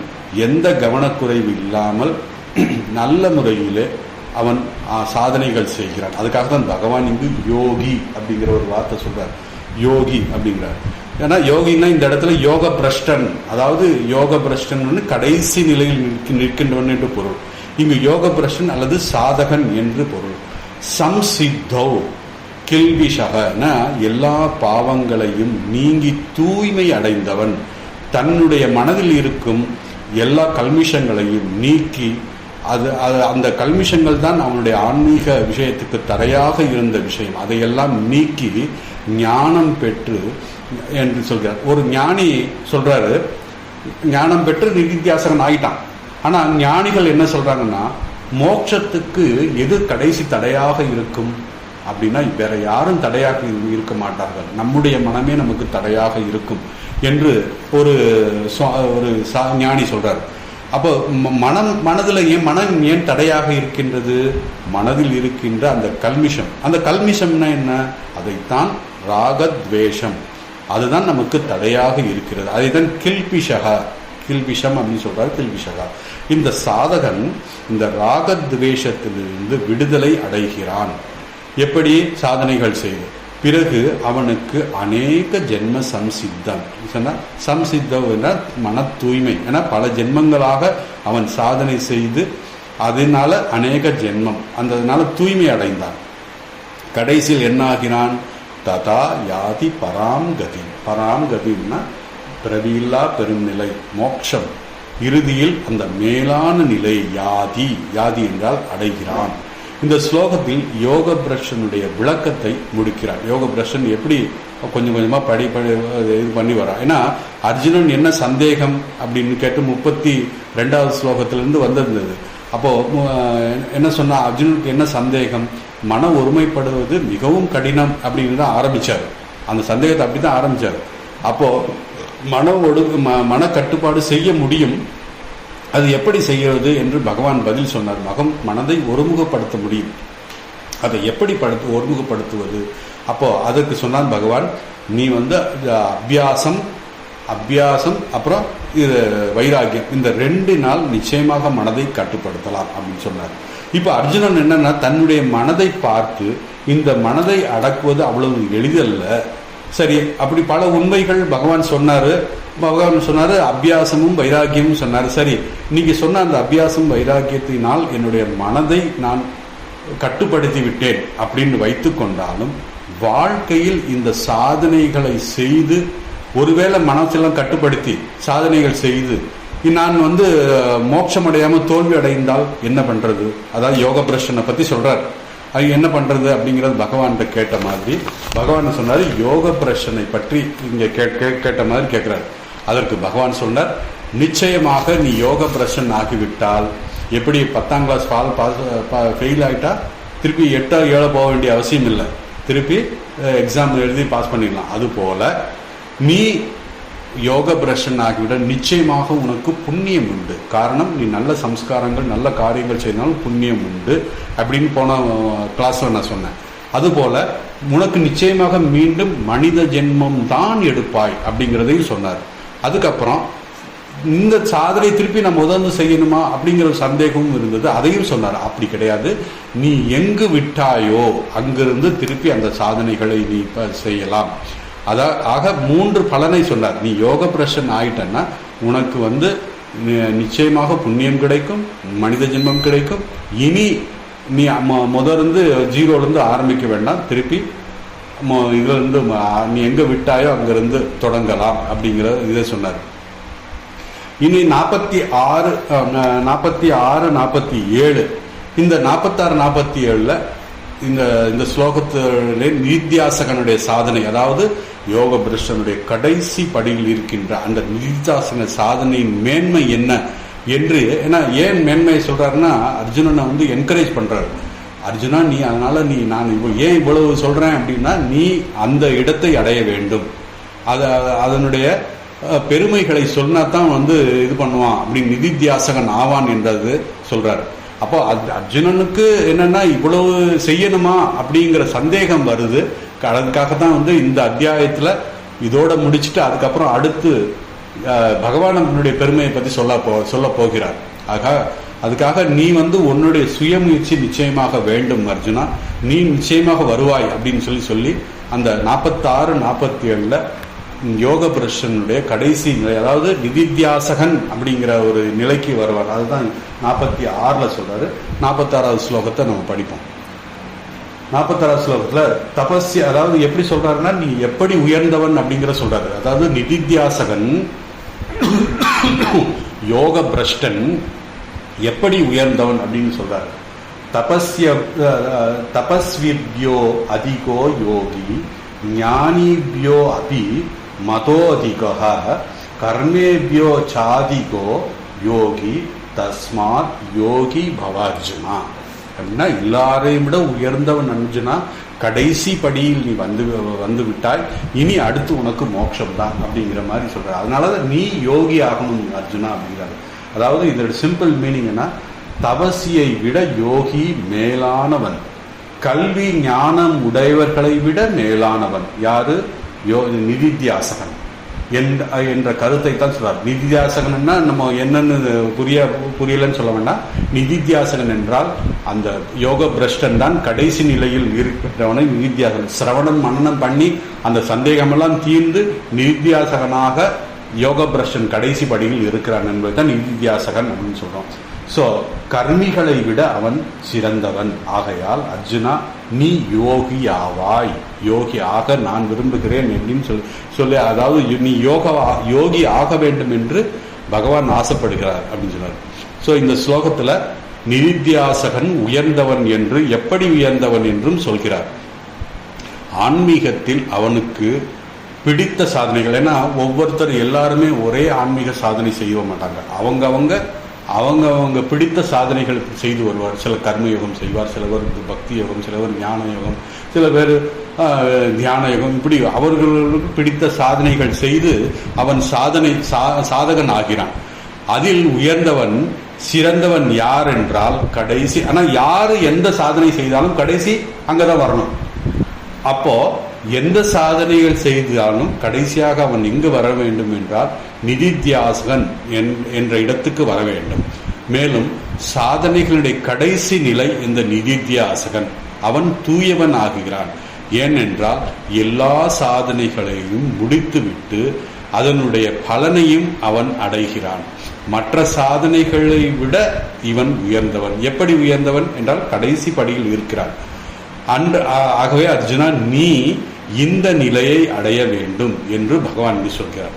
எந்த கவனக்குறைவு இல்லாமல் நல்ல முறையிலே அவன் சாதனைகள் செய்கிறான். அதுக்காக தான் பகவான் இங்கு யோகி அப்படிங்கிற ஒரு வார்த்தை சொல்றார். யோகி அப்படிங்கிறார். ஏன்னா யோகின்னா இந்த இடத்துல யோக பிரஷ்டன், அதாவது யோக பிரஷ்டன் கடைசி நிலையில் நிற்கின்றவன் என்று பொருள். இங்கு யோக பிரஷ்டன் அல்லது சாதகன் என்று பொருள். சம்சித்தோ கில்பிஷகன, எல்லா பாவங்களையும் நீங்கி தூய்மை அடைந்தவன், தன்னுடைய மனதில் இருக்கும் எல்லா கல்மிஷங்களையும் நீக்கி, அந்த கல்மிஷங்கள் தான் அவனுடைய ஆன்மீக விஷயத்துக்கு தடையாக இருந்த விஷயம், அதையெல்லாம் நீக்கி ஞானம் பெற்று என்று சொல்கிறார். ஒரு ஞானி சொல்றாரு, ஞானம் பெற்று நிதித்தியாசகன் ஆகிட்டான். ஆனா ஞானிகள் என்ன சொல்றாங்கன்னா, மோட்சத்துக்கு எது கடைசி தடையாக இருக்கும் அப்படின்னா வேற யாரும் தடையாக இருக்க மாட்டார்கள், நம்முடைய மனமே நமக்கு தடையாக இருக்கும் என்று ஒரு ஞானி சொல்றாரு. அப்போ மனதில் மனம் ஏன் தடையாக இருக்கின்றது? மனதில் இருக்கின்ற அந்த கல்மிஷம். அந்த கல்மிஷம்னா என்ன? அதைத்தான் ராகத்வேஷம், அதுதான் நமக்கு தடையாக இருக்கிறது. அதைத்தான் கில்பிஷம் அப்படின்னு சொல்றாரு. கில்பிஷகா, இந்த சாதகன் இந்த ராகத்வேஷத்திலிருந்து விடுதலை அடைகிறான். எப்படி? சாதனைகள் செய்து. பிறகு அவனுக்கு அநேக ஜென்ம சம்சித்தம். சம்சித்தம்னா மன தூய்மை. ஏன்னா பல ஜென்மங்களாக அவன் சாதனை செய்து அதனால அநேக ஜென்மம் அதனால தூய்மை அடைந்தான். கடைசியில் என்ன ஆகிறான்? ததா யாதி பராம்கதி. பராம்கதின்னா பிறவியில்லா பெருநிலை, மோட்சம். இறுதியில் அந்த மேலான நிலை யாதி, யாதி என்றால் அடைகிறான். இந்த ஸ்லோகத்தில் யோக பிரஷனுடைய விளக்கத்தை முடிக்கிறார். யோக பிரஷன் எப்படி கொஞ்சம் கொஞ்சமாக இது பண்ணி வரான். ஏன்னா அர்ஜுனன் என்ன சந்தேகம் அப்படின்னு கேட்டு 32வது ஸ்லோகத்திலிருந்து வந்திருந்தது. அப்போ என்ன சொன்னா, அர்ஜுனனுக்கு என்ன சந்தேகம்? மன ஒருமைப்படுவது மிகவும் கடினம் அப்படின்னு தான் ஆரம்பிச்சார். அந்த சந்தேகத்தை அப்படி தான் ஆரம்பிச்சார். அப்போ மன கட்டுப்பாடு செய்ய முடியும், அது எப்படி செய்வது என்று பகவான் பதில் சொன்னார். மனதை ஒருமுகப்படுத்த முடியும், அதை எப்படி ஒருமுகப்படுத்துவது? அப்போ அதற்கு சொன்னான் பகவான், நீ அபியாசம் அப்புறம் இது வைராகியம், இந்த 2 நாள் நிச்சயமாக மனதை கட்டுப்படுத்தலாம் அப்படின்னு சொன்னார். இப்போ அர்ஜுனன் என்னன்னா, தன்னுடைய மனதை பார்த்து இந்த மனதை அடக்குவது அவ்வளவு எளிதல்ல. சரி, அப்படி பல உண்மைகள் பகவான் சொன்னாரு. அபியாசமும் வைராகியமும் சொன்னார். சரி, நீங்க சொன்ன அந்த அபியாசம் வைராகியத்தினால் என்னுடைய மனதை நான் கட்டுப்படுத்தி விட்டேன் அப்படின்னு வைத்து கொண்டாலும், வாழ்க்கையில் இந்த சாதனைகளை செய்து ஒருவேளை மனசெல்லாம் கட்டுப்படுத்தி சாதனைகள் செய்து நான் மோட்சம் அடையாம தோல்வி அடைந்தால் என்ன பண்றது? அதாவது யோக பிரஷனை பத்தி சொல்றார். அது என்ன பண்றது அப்படிங்கிறது பகவான்கிட்ட கேட்ட மாதிரி பகவான் சொன்னாரு. யோக பிரஷனை பற்றி இங்க கேட்ட மாதிரி கேட்கிறார். அதற்கு பகவான் சொன்னார், நிச்சயமாக நீ யோக பிரஷன் ஆகிவிட்டால், எப்படி 10ஆம் கிளாஸ் ஃபெயில் ஆகிட்டா திருப்பி 8 7 போக வேண்டிய அவசியம் இல்லை, திருப்பி எக்ஸாம் எழுதி பாஸ் பண்ணிடலாம். அதுபோல நீ யோக பிரஷன் ஆகிவிட நிச்சயமாக உனக்கு புண்ணியம் உண்டு. காரணம், நீ நல்ல சம்ஸ்காரங்கள் நல்ல காரியங்கள் செய்தாலும் புண்ணியம் உண்டு அப்படின்னு போன கிளாஸ்ல நான் சொன்னேன். அதுபோல உனக்கு நிச்சயமாக மீண்டும் மனித ஜென்மம் தான் எடுப்பாய் அப்படிங்கிறதையும் சொன்னார். அதுக்கப்புறம் இந்த சாதனை திருப்பி நம்ம உதர்ந்து செய்யணுமா அப்படிங்கிற ஒரு சந்தேகமும் இருந்தது, அதையும் சொன்னார். அப்படி கிடையாது, நீ எங்கு விட்டாயோ அங்கிருந்து திருப்பி அந்த சாதனைகளை நீ செய்யலாம். ஆக 3 பலனை சொன்னார். நீ யோக பிரஷன் ஆயிட்டன்னா உனக்கு நிச்சயமாக புண்ணியம் கிடைக்கும், மனித ஜென்மம் கிடைக்கும். இனி நீ முதலிருந்து 0லேருந்து ஆரம்பிக்க வேண்டாம், திருப்பி இதுலேருந்து நீ எங்க விட்டாயோ அங்கிருந்து தொடங்கலாம் அப்படிங்கிற இதை சொன்னார். இனி 46, 47 இந்த 46, 47 இந்த ஸ்லோகத்திலே நிதித்தியாசகனுடைய சாதனை, அதாவது யோக பிரஷ்டனுடைய கடைசி படியில் இருக்கின்ற அந்த நிதித்தியாசன சாதனையின் மேன்மை என்ன என்று. ஏன் மேன்மையை சொல்றாருன்னா, அர்ஜுனனை என்கரேஜ் பண்றாரு. அர்ஜுனா, நீ அதனால நான் ஏன் இவ்வளவு சொல்றேன் அப்படின்னா, நீ அந்த இடத்தை அடைய வேண்டும், அதனுடைய பெருமைகளை சொன்னாதான் இது பண்ணுவான் அப்படின்னு நிதித்தியாசகன் ஆவான் என்றது சொல்றாரு. அப்போ அர்ஜுனனுக்கு என்னன்னா, இவ்வளவு செய்யணுமா அப்படிங்கிற சந்தேகம் வருது. அதுக்காகத்தான் இந்த அத்தியாயத்துல இதோட முடிச்சுட்டு அதுக்கப்புறம் அடுத்து பகவானுடைய பெருமையை பத்தி சொல்ல போகிறார். அதுக்காக நீ உன்னுடைய சுயமுயற்சி நிச்சயமாக வேண்டும் அர்ஜுனா, நீ நிச்சயமாக வருவாய் அப்படின்னு சொல்லி அந்த 46, 47 யோக பிரஷனுடைய கடைசி நிலை, அதாவது நிதித்தியாசகன் அப்படிங்கிற ஒரு நிலைக்கு வருவார். அதுதான் 46 சொல்றாரு. 46வது ஸ்லோகத்தை நம்ம படிப்போம். 46வது ஸ்லோகத்துல தபஸ்ய, அதாவது எப்படி சொல்றாருன்னா, நீ எப்படி உயர்ந்தவன் அப்படிங்கிற சொல்றாரு. அதாவது நிதித்தியாசகன் யோக பிரஷ்டன் எப்படி உயர்ந்தவன் அப்படின்னு சொல்றாரு. தபஸ்விபியோ அதிகோ யோகி ஞானிபியோ அபி மதோதிகः கர்மேபியோ சாதிகோ யோகி தஸ்மாத் யோகி பவார்ஜுனா. அப்படின்னா எல்லாரையும் விட உயர்ந்தவன் அர்ஜுனா, கடைசி படியில் நீ வந்து விட்டாய், இனி அடுத்து உனக்கு மோட்சம் தான் அப்படிங்கிற மாதிரி சொல்ற. அதனாலதான் நீ யோகி ஆகணும் அர்ஜுனா அப்படிங்கிறாரு. அதாவது இதோட சிம்பிள் மீனிங் என்ன, தபசியை விட யோகி மேலானவன், கல்வி ஞானம் உடையவர்களை விட மேலானவன். யாரு? நிதித்தியாசகன் என்ற கருத்தை தான் சொல்றார். நிதித்தியாசகன்னா நம்ம என்னன்னு புரியலன்னு சொல்ல வேண்டாம். நிதித்தியாசகன் என்றால் அந்த யோக பிரஷ்டன் தான் கடைசி நிலையில் இருக்கிறவனை நிதித்தியாசகன். சிரவணம் மனனம் பண்ணி அந்த சந்தேகமெல்லாம் தீர்ந்து நிதித்தியாசகனாக யோக பிரஷ்டன் கடைசி படியில் இருக்கிறான் என்பதுதான் நிதித்தியாசகன் அப்படின்னு சொல்றோம். ஸோ கர்மிகளை விட அவன் சிறந்தவன். ஆகையால் அர்ஜுனா, நீ யோகி ஆவாய், யோகி ஆக நான் விரும்புகிறேன் அப்படின்னு சொல்லி அதாவது நீ யோகி ஆக வேண்டும் என்று பகவான் ஆசைப்படுகிறார் அப்படின்னு சொன்னார். ஸோ இந்த ஸ்லோகத்துல நிதித்தியாசகன் உயர்ந்தவன் என்று, எப்படி உயர்ந்தவன் என்றும் சொல்கிறார். ஆன்மீகத்தில் அவனுக்கு பிடித்த சாதனைகள், ஏன்னா ஒவ்வொருத்தர் எல்லாருமே ஒரே ஆன்மீக சாதனை செய்ய மாட்டாங்க. அவங்க பிடித்த சாதனைகள் செய்து வருவார். சில கர்மயோகம் செய்வார், சிலவர் பக்தி யோகம், சிலவர் ஞான யோகம், சில பேர் தியான யோகம். இப்படி அவர்களுக்கு பிடித்த சாதனைகள் செய்து அவன் சாதகன் ஆகிறான். அதில் உயர்ந்தவன் சிறந்தவன் யார் என்றால் கடைசி. ஆனால் யாரு எந்த சாதனை செய்தாலும் கடைசி அங்கதான் வரணும். அப்போ எந்த சாதனைகள் செய்தாலும் கடைசியாக அவன் எங்கு வர வேண்டும் என்றால் நிதித்தியாசகன் என்ற இடத்துக்கு வர வேண்டும். மேலும் சாதனைகளுடைய கடைசி நிலை இந்த நிதித்தியாசகன். அவன் தூயவன் ஆகுகிறான். ஏனென்றால் எல்லா சாதனைகளையும் முடித்துவிட்டு அதனுடைய பலனையும் அவன் அடைகிறான். மற்ற சாதனைகளை விட இவன் உயர்ந்தவன். எப்படி உயர்ந்தவன் என்றால் கடைசி படியில் இருக்கிறான். ஆகவே அர்ஜுனா, நீ இந்த நிலையை அடைய வேண்டும் என்று பகவான் சொல்கிறார்.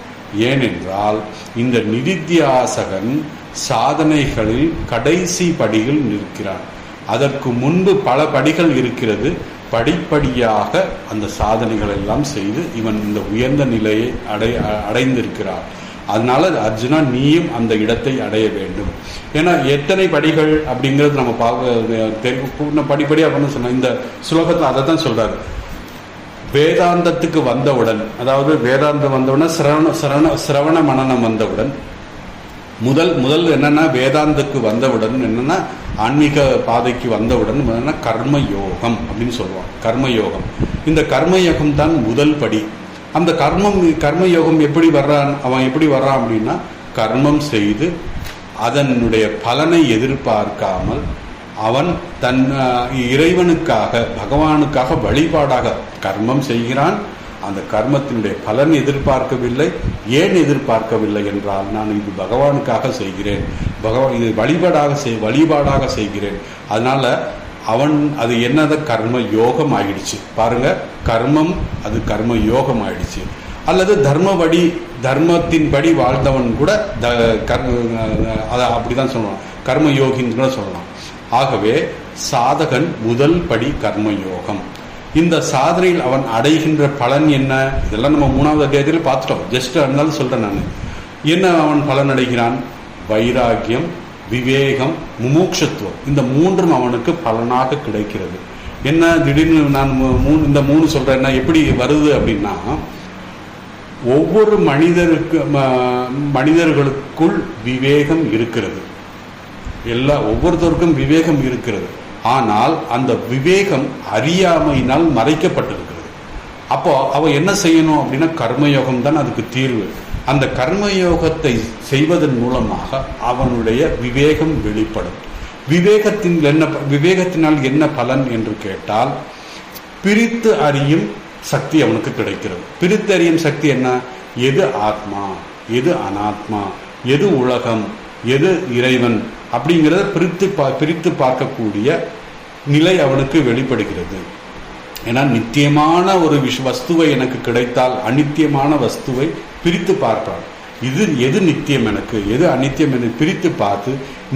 ஏனென்றால் இந்த நிதித்தியாசகன் சாதனைகளில் கடைசி படியில் நிற்கிறான். அதற்கு முன்பு பல படிகள் இருக்கிறது. படிப்படியாக அந்த சாதனைகள் எல்லாம் செய்து இவன் இந்த உயர்ந்த நிலையை அடைந்திருக்கிறார். அதனால அர்ஜுனா, நீயும் அந்த இடத்தை அடைய வேண்டும். ஏன்னா எத்தனை படிகள் அப்படிங்கிறது நம்ம படிப்படியாக பண்ண சொன்ன இந்த ஸ்லோகத்தில் அதை தான் சொல்றாரு. வேதாந்தத்துக்கு வந்தவுடன், அதாவது வேதாந்தம் வந்தவுடன் சிரவண மனனம் வந்தவுடன் முதல் என்னன்னா வேதாந்தத்துக்கு வந்தவுடன் என்னன்னா ஆன்மீக பாதைக்கு வந்தவுடன் என்னன்னா கர்மயோகம் அப்படின்னு சொல்லுவான். கர்மயோகம், இந்த கர்மயோகம் தான் முதல் படி. அந்த கர்மயோகம் எப்படி வர்றான் அப்படின்னா கர்மம் செய்து அதனுடைய பலனை எதிர்பார்க்காமல் அவன் தன் இறைவனுக்காக பகவானுக்காக வழிபாடாக கர்மம் செய்கிறான். அந்த கர்மத்தினுடைய பலன் எதிர்பார்க்கவில்லை. ஏன் எதிர்பார்க்கவில்லை என்றால், நான் இது பகவானுக்காக செய்கிறேன், இது வழிபாடாக செய்கிறேன். அதனால அவன் அது என்னத கர்ம யோகம் ஆயிடுச்சு. பாருங்க, கர்மம் அது கர்ம யோகம் ஆயிடுச்சு. அல்லது தர்மத்தின்படி வாழ்ந்தவன் கூட அதை அப்படிதான் சொல்லலாம், கர்மயோகின்னு கூட சொல்லலாம். ஆகவே சாதகன் முதல் படி கர்மயோகம். இந்த சாதனையில் அவன் அடைகின்ற பலன் என்ன? இதெல்லாம் நம்ம 3வது அத்தியாயத்தில் பார்த்துட்டோம். ஜஸ்ட் இருந்தாலும் சொல்றேன் நான். என்ன அவன் பலன் அடைகிறான்? வைராகியம், விவேகம், முமுட்சுத்துவம். இந்த 3ம் அவனுக்கு பலனாக கிடைக்கிறது. என்ன திடீர்னு நான் இந்த 3 சொல்றேன்னா எப்படி வருது அப்படின்னா, ஒவ்வொரு மனிதர்களுக்குள் விவேகம் இருக்கிறது. ஒவ்வொருத்தருக்கும் விவேகம் இருக்கிறது. ஆனால் அந்த விவேகம் அறியாமையினால் மறைக்கப்பட்டிருக்கிறது. அப்போ அவன் என்ன செய்யணும் அப்படின்னா கர்மயோகம் தான் அதுக்கு தீர்வு. அந்த கர்மயோகத்தை செய்வதன் மூலமாக அவனுடைய விவேகம் வெளிப்படும். விவேகத்தினால் என்ன பலன் என்று கேட்டால், பிரித்து அறியும் சக்தி அவனுக்கு கிடைக்கிறது. பிரித்து அறியும் சக்தி என்ன? எது ஆத்மா, எது அனாத்மா, எது உலகம், எது இறைவன் அப்படிங்கிறத பிரித்து பார்க்கக்கூடிய நிலை அவனுக்கு வெளிப்படுகிறது. ஏன்னா நித்தியமான ஒரு வஸ்துவை எனக்கு கிடைத்தால் அநித்தியமான வஸ்துவை பிரித்து பார்ப்பான். எது நித்தியம் எனக்கு, எது அநித்தியம் என்று பிரித்து பார்த்து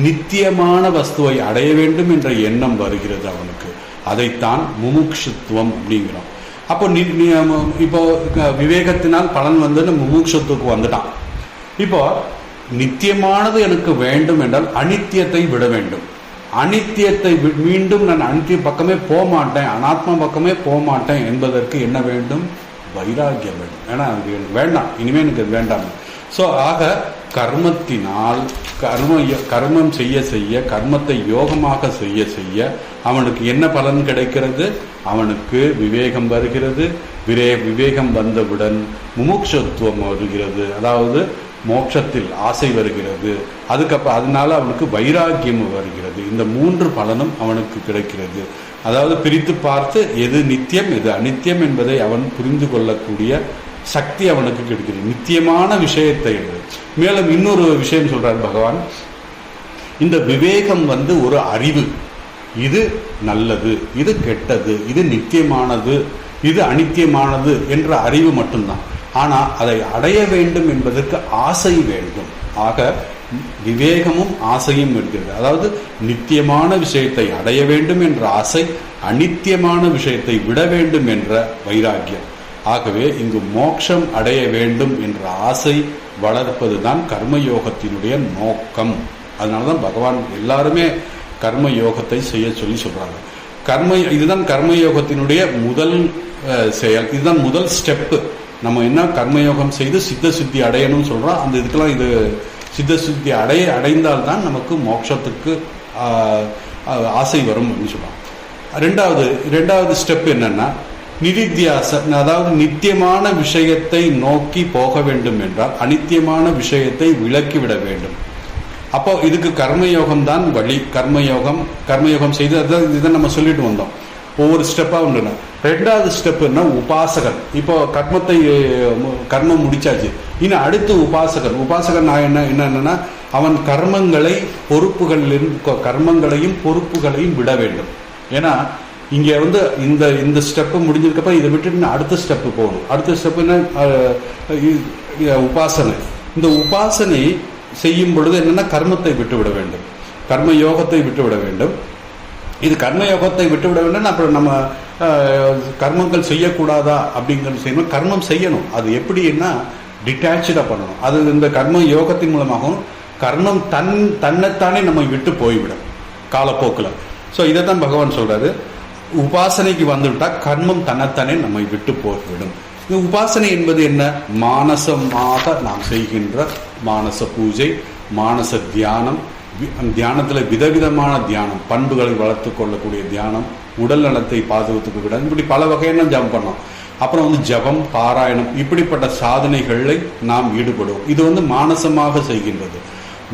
நித்தியமான வஸ்துவை அடைய வேண்டும் என்ற எண்ணம் வருகிறது அவனுக்கு. அதைத்தான் முமுட்சுத்துவம் அப்படிங்கிறோம். அப்போ இப்போ விவேகத்தினால் பலன் வந்து முமுட்சுத்துக்கு வந்துட்டான். இப்போ நித்தியமானது எனக்கு வேண்டும் என்றால் அனித்தியத்தை விட வேண்டும். அனித்தியத்தை மீண்டும் நான் அனித்திய பக்கமே போக மாட்டேன், அனாத்மா பக்கமே போக மாட்டேன் என்பதற்கு என்ன வேண்டும்? வைராகியம் வேண்டும். ஏன்னா அது எனக்கு வேண்டாம், இனிமேல் எனக்கு அது வேண்டாம். ஸோ ஆக கர்மத்தினால் கர்மம் செய்ய கர்மத்தை யோகமாக செய்ய அவனுக்கு என்ன பலன் கிடைக்கிறது? அவனுக்கு விவேகம் வருகிறது. விவேகம் வந்தவுடன் முமுட்சுத்துவம் வருகிறது. அதாவது மோட்சத்தில் ஆசை வருகிறது. அதுக்கப்புறம் அதனால அவனுக்கு வைராக்கியம் வருகிறது. இந்த 3 பலனும் அவனுக்கு கிடைக்கிறது. அதாவது பிரித்து பார்த்து எது நித்தியம் எது அநித்தியம் என்பதை அவன் புரிந்து கொள்ளக்கூடிய சக்தி அவனுக்கு கிடைக்கிறது, நித்தியமான விஷயத்தை. மேலும் இன்னொரு விஷயம் சொல்றார் பகவான், இந்த விவேகம் ஒரு அறிவு. இது நல்லது, இது கெட்டது, இது நித்தியமானது, இது அநித்தியமானது என்ற அறிவு மட்டும்தான். ஆனால் அதை அடைய வேண்டும் என்பதற்கு ஆசை வேண்டும். ஆக விவேகமும் ஆசையும் இருக்கிறது. அதாவது நித்தியமான விஷயத்தை அடைய வேண்டும் என்ற ஆசை, அநித்தியமான விஷயத்தை விட வேண்டும் என்ற வைராக்கியம். ஆகவே இங்கு மோட்சம் அடைய வேண்டும் என்ற ஆசை வளர்ப்பதுதான் கர்மயோகத்தினுடைய நோக்கம். அதனாலதான் பகவான் எல்லாருமே கர்மயோகத்தை செய்ய சொல்லி சொல்றாங்க. இதுதான் கர்மயோகத்தினுடைய முதல் செயல், இதுதான் முதல் ஸ்டெப்பு. நம்ம என்ன கர்மயோகம் செய்து சித்த சுத்தி அடையணும்னு சொல்றோம். அந்த இதுக்கெல்லாம் இது சித்த சுத்தி அடைந்தால்தான் நமக்கு மோட்சத்துக்கு ஆசை வரும் அப்படின்னு சொல்றோம். ரெண்டாவது ஸ்டெப் என்னன்னா நிதித்தியாசம். அதாவது நித்தியமான விஷயத்தை நோக்கி போக வேண்டும் என்றால் அநித்தியமான விஷயத்தை விலக்கிவிட வேண்டும். அப்போ இதுக்கு கர்மயோகம் தான் வழி. கர்மயோகம் செய்து இதை நம்ம சொல்லிட்டு வந்தோம். ஒவ்வொரு ஸ்டெப்பா ஒன்று. ரெண்டாவது ஸ்டெப் என்ன, உபாசகன். இப்போ கர்மம் முடிச்சாச்சு, இன்னும் அடுத்து உபாசகன் என்னன்னா அவன் கர்மங்களையும் பொறுப்புகளையும் விட வேண்டும். ஏன்னா இங்க இந்த ஸ்டெப்பு முடிஞ்சதுக்கப்புறம் இதை விட்டுட்டு அடுத்த ஸ்டெப்பு போகணும். அடுத்த ஸ்டெப் என்ன, உபாசனை. இந்த உபாசனை செய்யும் பொழுது என்னன்னா கர்மத்தை விட்டுவிட வேண்டும், கர்மயோகத்தை விட்டுவிட வேண்டும். இது கர்மயோகத்தை விட்டுவிட வேண்டும். அப்புறம் நம்ம கர்மங்கள் செய்யக்கூடாதா அப்படிங்கிறது செய்யணும். கர்மம் செய்யணும். அது எப்படின்னா டிட்டாச்சா பண்ணணும். அது இந்த கர்ம யோகத்தின் மூலமாகவும் கர்மம் தன்னைத்தானே நம்ம விட்டு போய்விடும் காலப்போக்கில். ஸோ இதை தான் பகவான் சொல்றாரு, உபாசனைக்கு வந்துவிட்டா கர்மம் தன்னைத்தானே நம்மை விட்டு போய்விடும். இந்த உபாசனை என்பது என்ன, மானசமாக நாம் செய்கின்ற மானச பூஜை, மானச தியானம். தியானத்தில் விதவிதமான தியானம், பண்புகளை வளர்த்து கொள்ளக்கூடிய தியானம், உடல் நலத்தை பாதுகாத்துக்க விட, இப்படி பல வகையான ஜபம் பண்ணோம். அப்புறம் ஜபம், பாராயணம், இப்படிப்பட்ட சாதனைகளை நாம் ஈடுபடுவோம். இது மானசமாக செய்கின்றது.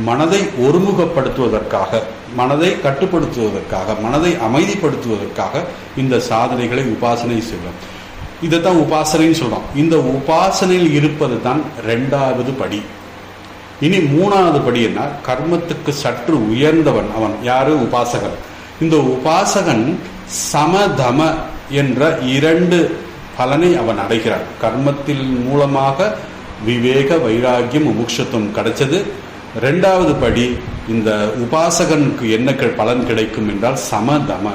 மனதை ஒருமுகப்படுத்துவதற்காக, மனதை கட்டுப்படுத்துவதற்காக, மனதை அமைதிப்படுத்துவதற்காக இந்த சாதனைகளை உபாசனை செய்வோம். இதைத்தான் உபாசனைன்னு சொல்றோம். இந்த உபாசனையில் இருப்பது தான் 2வது படி. இனி 3வது படி என்ன, கர்மத்துக்கு சற்று உயர்ந்தவன் அவன் யாரு, உபாசகன். இந்த உபாசகன் சமதம என்ற 2 பலனை அவன் அடைகிறான். கர்மத்தின் மூலமாக விவேக, வைராக்கியம், முமுட்சத்துவம் கிடைச்சது. 2வது படி, இந்த உபாசகனுக்கு என்ன பலன் கிடைக்கும் என்றால் சமதம.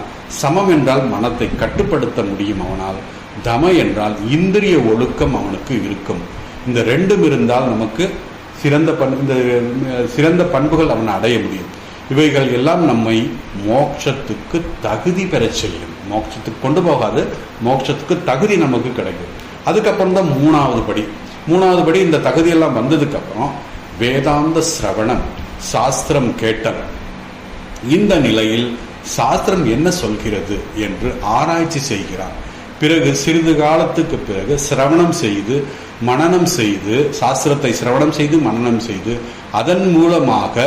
சமம் என்றால் மனத்தை கட்டுப்படுத்த முடியும் அவனால். தம என்றால் இந்திரிய ஒழுக்கம் அவனுக்கு இருக்கும். இந்த 2ம் இருந்தால் நமக்கு சிறந்த பண்புகள் அவனை அடைய முடியும். இவைகள் எல்லாம் நம்மை மோட்சத்துக்கு தகுதி பெற செய்யும். மோட்சத்துக்கு கொண்டு போகாது, மோட்சத்துக்கு தகுதி நமக்கு கிடைக்கும். அதுக்கப்புறம் தான் 3வது படி. இந்த தகுதியெல்லாம் வந்ததுக்கு அப்புறம் வேதாந்த சிரவணம், சாஸ்திரம் கேட்டல். இந்த நிலையில் சாஸ்திரம் என்ன சொல்கிறது என்று ஆராய்ச்சி செய்கிறான். பிறகு சிறிது காலத்துக்கு பிறகு சிரவணம் செய்து மனனம் செய்து, சாஸ்திரத்தை சிரவணம் செய்து மனனம் செய்து, அதன் மூலமாக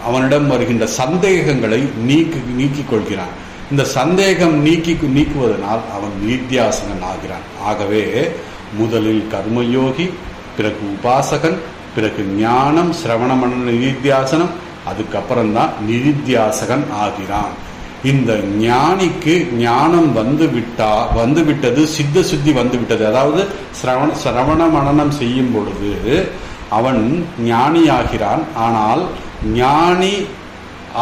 அவனிடம் வருகின்ற சந்தேகங்களை நீக்கிக் கொள்கிறான். இந்த சந்தேகம் நீக்குவதனால் அவன் நிதித்தியாசகன் ஆகிறான். ஆகவே முதலில் கர்மயோகி, பிறகு உபாசகன், பிறகு ஞானம், சிரவண மனன நிதித்தியாசனம், அதுக்கப்புறம்தான் நிதித்தியாசகன் ஆகிறான். இந்த ஞானிக்கு ஞானம் வந்துவிட்டது, சித்த சுத்தி வந்துவிட்டது. அதாவது சிரவண மனனம் செய்யும் பொழுது அவன் ஞானி ஆகிறான். ஆனால் ஞானி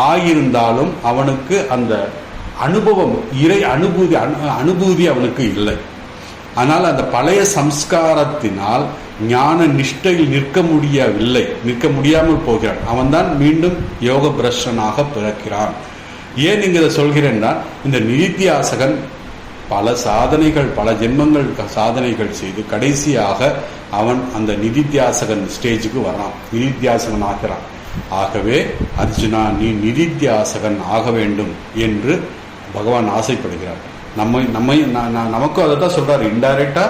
ஆகியிருந்தாலும் அவனுக்கு அந்த அனுபவம், இறை அனுபூதி அவனுக்கு இல்லை. ஆனால் அந்த பழைய சம்ஸ்காரத்தினால் ஞான நிஷ்டையில் நிற்க முடியாமல் போகிறான். அவன்தான் மீண்டும் யோக பிரஷ்டனாக பிறக்கிறான். ஏன் நீங்க இதை சொல்கிறேன்னா, இந்த நிதித்தியாசகன் பல சாதனைகள், பல ஜென்மங்கள் சாதனைகள் செய்து கடைசியாக அவன் அந்த நிதித்தியாசகன் ஸ்டேஜுக்கு வரான், நிதித்தியாசகன் ஆகிறான். ஆகவே அர்ஜுனா, நீ நிதித்தியாசகன் ஆக வேண்டும் என்று பகவான் ஆசைப்படுகிறார். நமக்கும் அதை தான் சொல்றாரு. இன்டைரக்டா